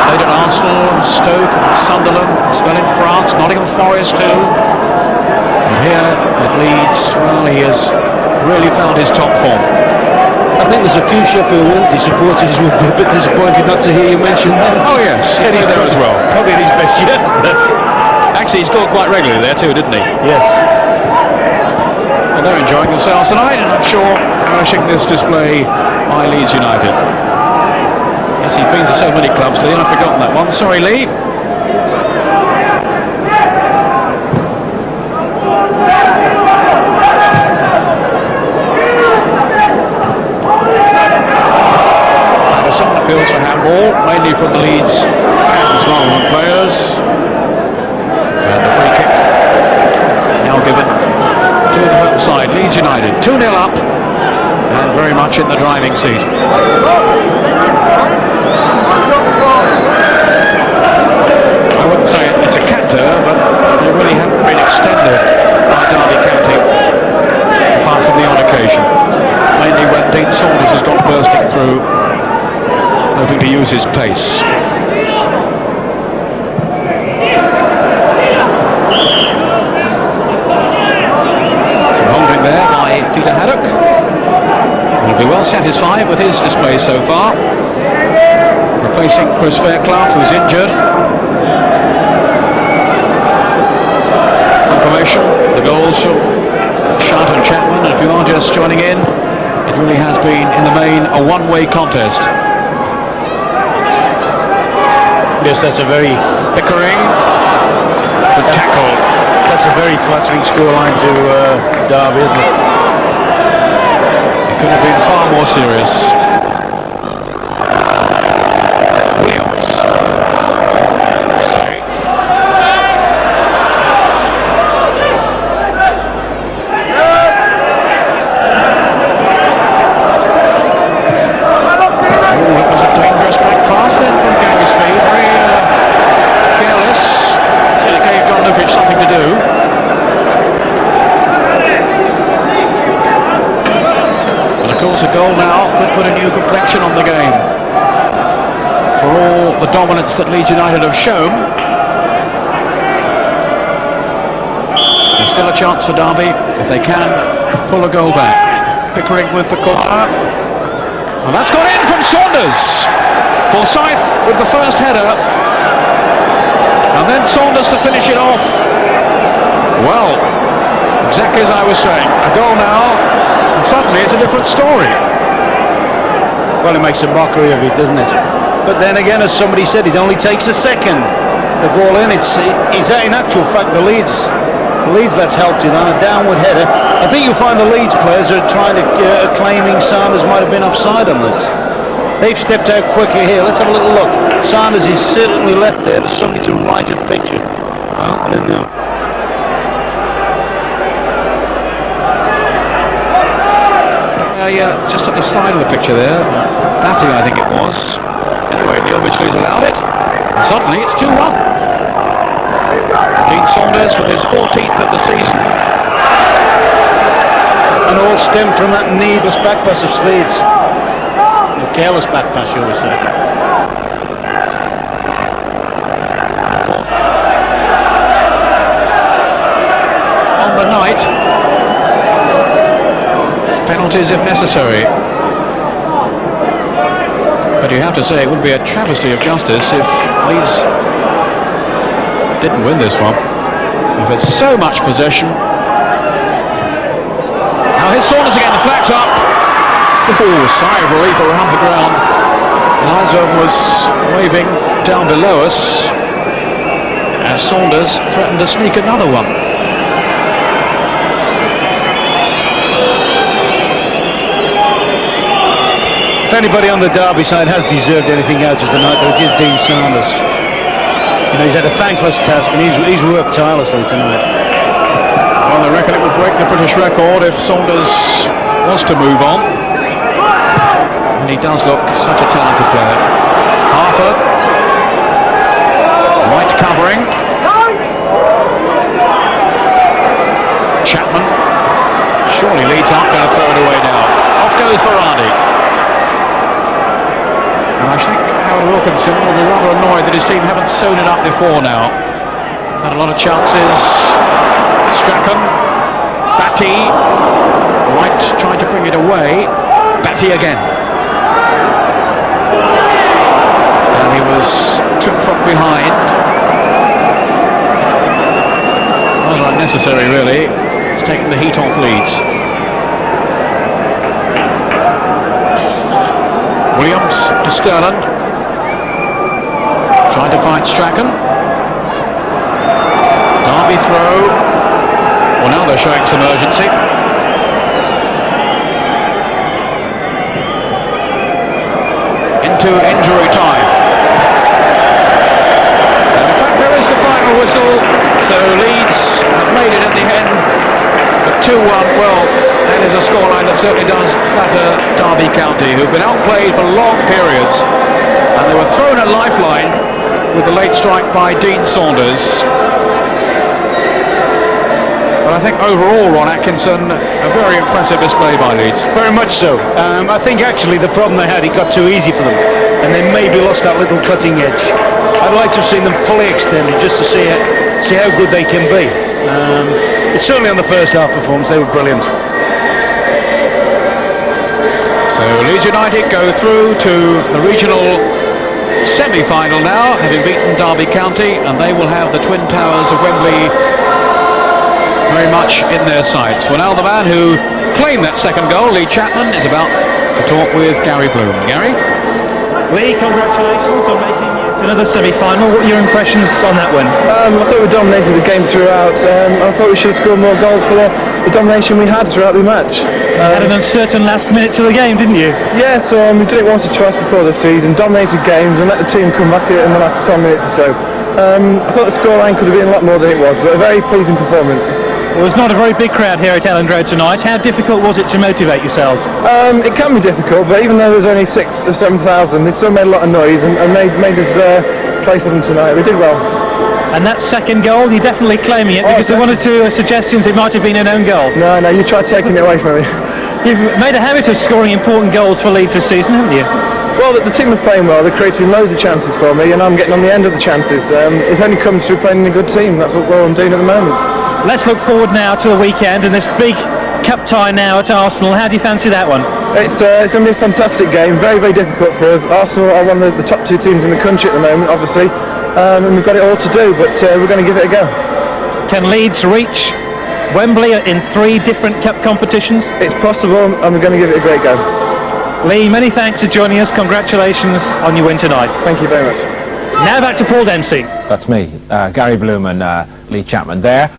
Played at Arsenal and Stoke and Sunderland, spent in France, Nottingham Forest too. And here at Leeds, well, he has really found his top form. I think there's a few Sheffield Wednesday supporters who would be a bit disappointed not to hear you mention that. Oh yes, he's there as well. Probably at his best years then. Actually, he scored quite regularly there too, didn't he? Yes. Well, they're enjoying themselves tonight, and I'm sure relishing this display by Leeds United. Yes, he's been to so many clubs, Lee, and I've forgotten that one. Sorry, Lee. Anderson appeals for handball, mainly from the Leeds fans rather than players. And the free kick now given to the home side, Leeds United, 2-0 up and very much in the driving seat. I wouldn't say it's a canter, but they really haven't been extended by Derby County, apart from the odd occasion. Mainly when Dean Saunders has gone bursting through, hoping to use his pace. There by Peter Haddock. Will be well satisfied with his display so far. Replacing Chris Fairclough, who's injured. Confirmation, the goals from Shart and Chapman. And if you are just joining in, it really has been in the main a one-way contest. Yes, that's a very Pickering, the tackle. That's a very flattering scoreline to Derby, isn't it? It could have been far more serious. Williams. Sorry. Oh, it was a dangerous back pass then from Gangasby. Very careless. So it gave John Lukic something to do. And of course a goal now could put a new complexion on the game. For all the dominance that Leeds United have shown, there's still a chance for Derby if they can pull a goal back. Pickering with the corner. And that's gone in from Saunders. Forsyth with the first header. And then Saunders to finish it off. Well, exactly as I was saying, a goal now, and suddenly it's a different story. Well, it makes a mockery of it, doesn't it? But then again, as somebody said, it only takes a second. The ball in, it's in actual fact the Leeds that's helped it on a downward header. I think you'll find the Leeds players are trying to claiming Sanders might have been offside on this. They've stepped out quickly here. Let's have a little look. Sanders is certainly left there. There's somebody to write a picture. Well, I don't know. Yeah, just at the side of the picture there. Batting, I think it was. Anyway, Neil Midgley's allowed it. And suddenly it's 2-1. Dean Saunders with his 14th of the season. And all stemmed from that needless back pass of Leeds. A careless back pass, shall we say. On the night, penalties if necessary. But you have to say it would be a travesty of justice if Leeds didn't win this one. They've had so much possession. Now here's Saunders again, the flag's up. Oh, sigh of relief around the ground. Linesman was waving down below us as Saunders threatened to sneak another one. If anybody on the Derby side has deserved anything out of the night, it is Dean Saunders. You know, he's had a thankless task and he's worked tirelessly tonight. Well, they reckon it would break the British record if Saunders was to move on. And he does look such a talented player. Harper, right covering. Chapman, surely Leeds aren't going to throw it away now. Off goes Varane. And I think Howard Wilkinson will be rather annoyed that his team haven't sewn it up before now. Had a lot of chances. Strachan, Batty, right, trying to bring it away. Batty again. And he was tripped from behind. Rather unnecessary, really. It's taken the heat off Leeds. Williams to Sterland. Trying to find Strachan. Derby throw. Well, now they're showing some urgency. Into injury time. And in fact, there is the final whistle. So Leeds have made it in the end. But 2-1, well, that is a scoreline that certainly does flatter Derby County, who've been outplayed for long periods. And they were thrown a lifeline with the late strike by Dean Saunders. But I think overall, Ron Atkinson, a very impressive display by Leeds. Very much so. I think actually the problem they had, it got too easy for them, and they maybe lost that little cutting edge. I'd like to have seen them fully extended just to see how good they can be. It's certainly on the first half performance, they were brilliant. So Leeds United go through to the regional semi-final now, having beaten Derby County, and they will have the Twin Towers of Wembley very much in their sights. Well, now the man who claimed that second goal, Lee Chapman, is about to talk with Gary Bloom. Gary? Lee, congratulations on making it to another semi-final. What are your impressions on that one? I thought we dominated the game throughout. I thought we should have scored more goals for the domination we had throughout the match. Had an uncertain last minute to the game, didn't you? Yes, we've done it once or twice before this season, dominated games and let the team come back in the last 10 minutes or so. I thought the scoreline could have been a lot more than it was, but a very pleasing performance. Well, there's not a very big crowd here at Elland Road tonight. How difficult was it to motivate yourselves? It can be difficult, but even though there's only 6,000 or 7,000, they still made a lot of noise and made us play for them tonight. We did well. And that second goal, you're definitely claiming it, because there were one or two suggestions it might have been an own goal. No, you tried taking it away from me. You've made a habit of scoring important goals for Leeds this season, haven't you? Well, the team are playing well. They're creating loads of chances for me, and I'm getting on the end of the chances. It only comes through playing in a good team. That's what I'm doing at the moment. Let's look forward now to the weekend and this big cup tie now at Arsenal. How do you fancy that one? It's going to be a fantastic game. Very, very difficult for us. Arsenal are one of the top two teams in the country at the moment, obviously, and we've got it all to do, but we're going to give it a go. Can Leeds reach Wembley in 3 different cup competitions? It's possible, and we're going to give it a great go. Lee, many thanks for joining us. Congratulations on your win tonight. Thank you very much. Now back to Paul Dempsey. That's me, Gary Bloom and Lee Chapman there.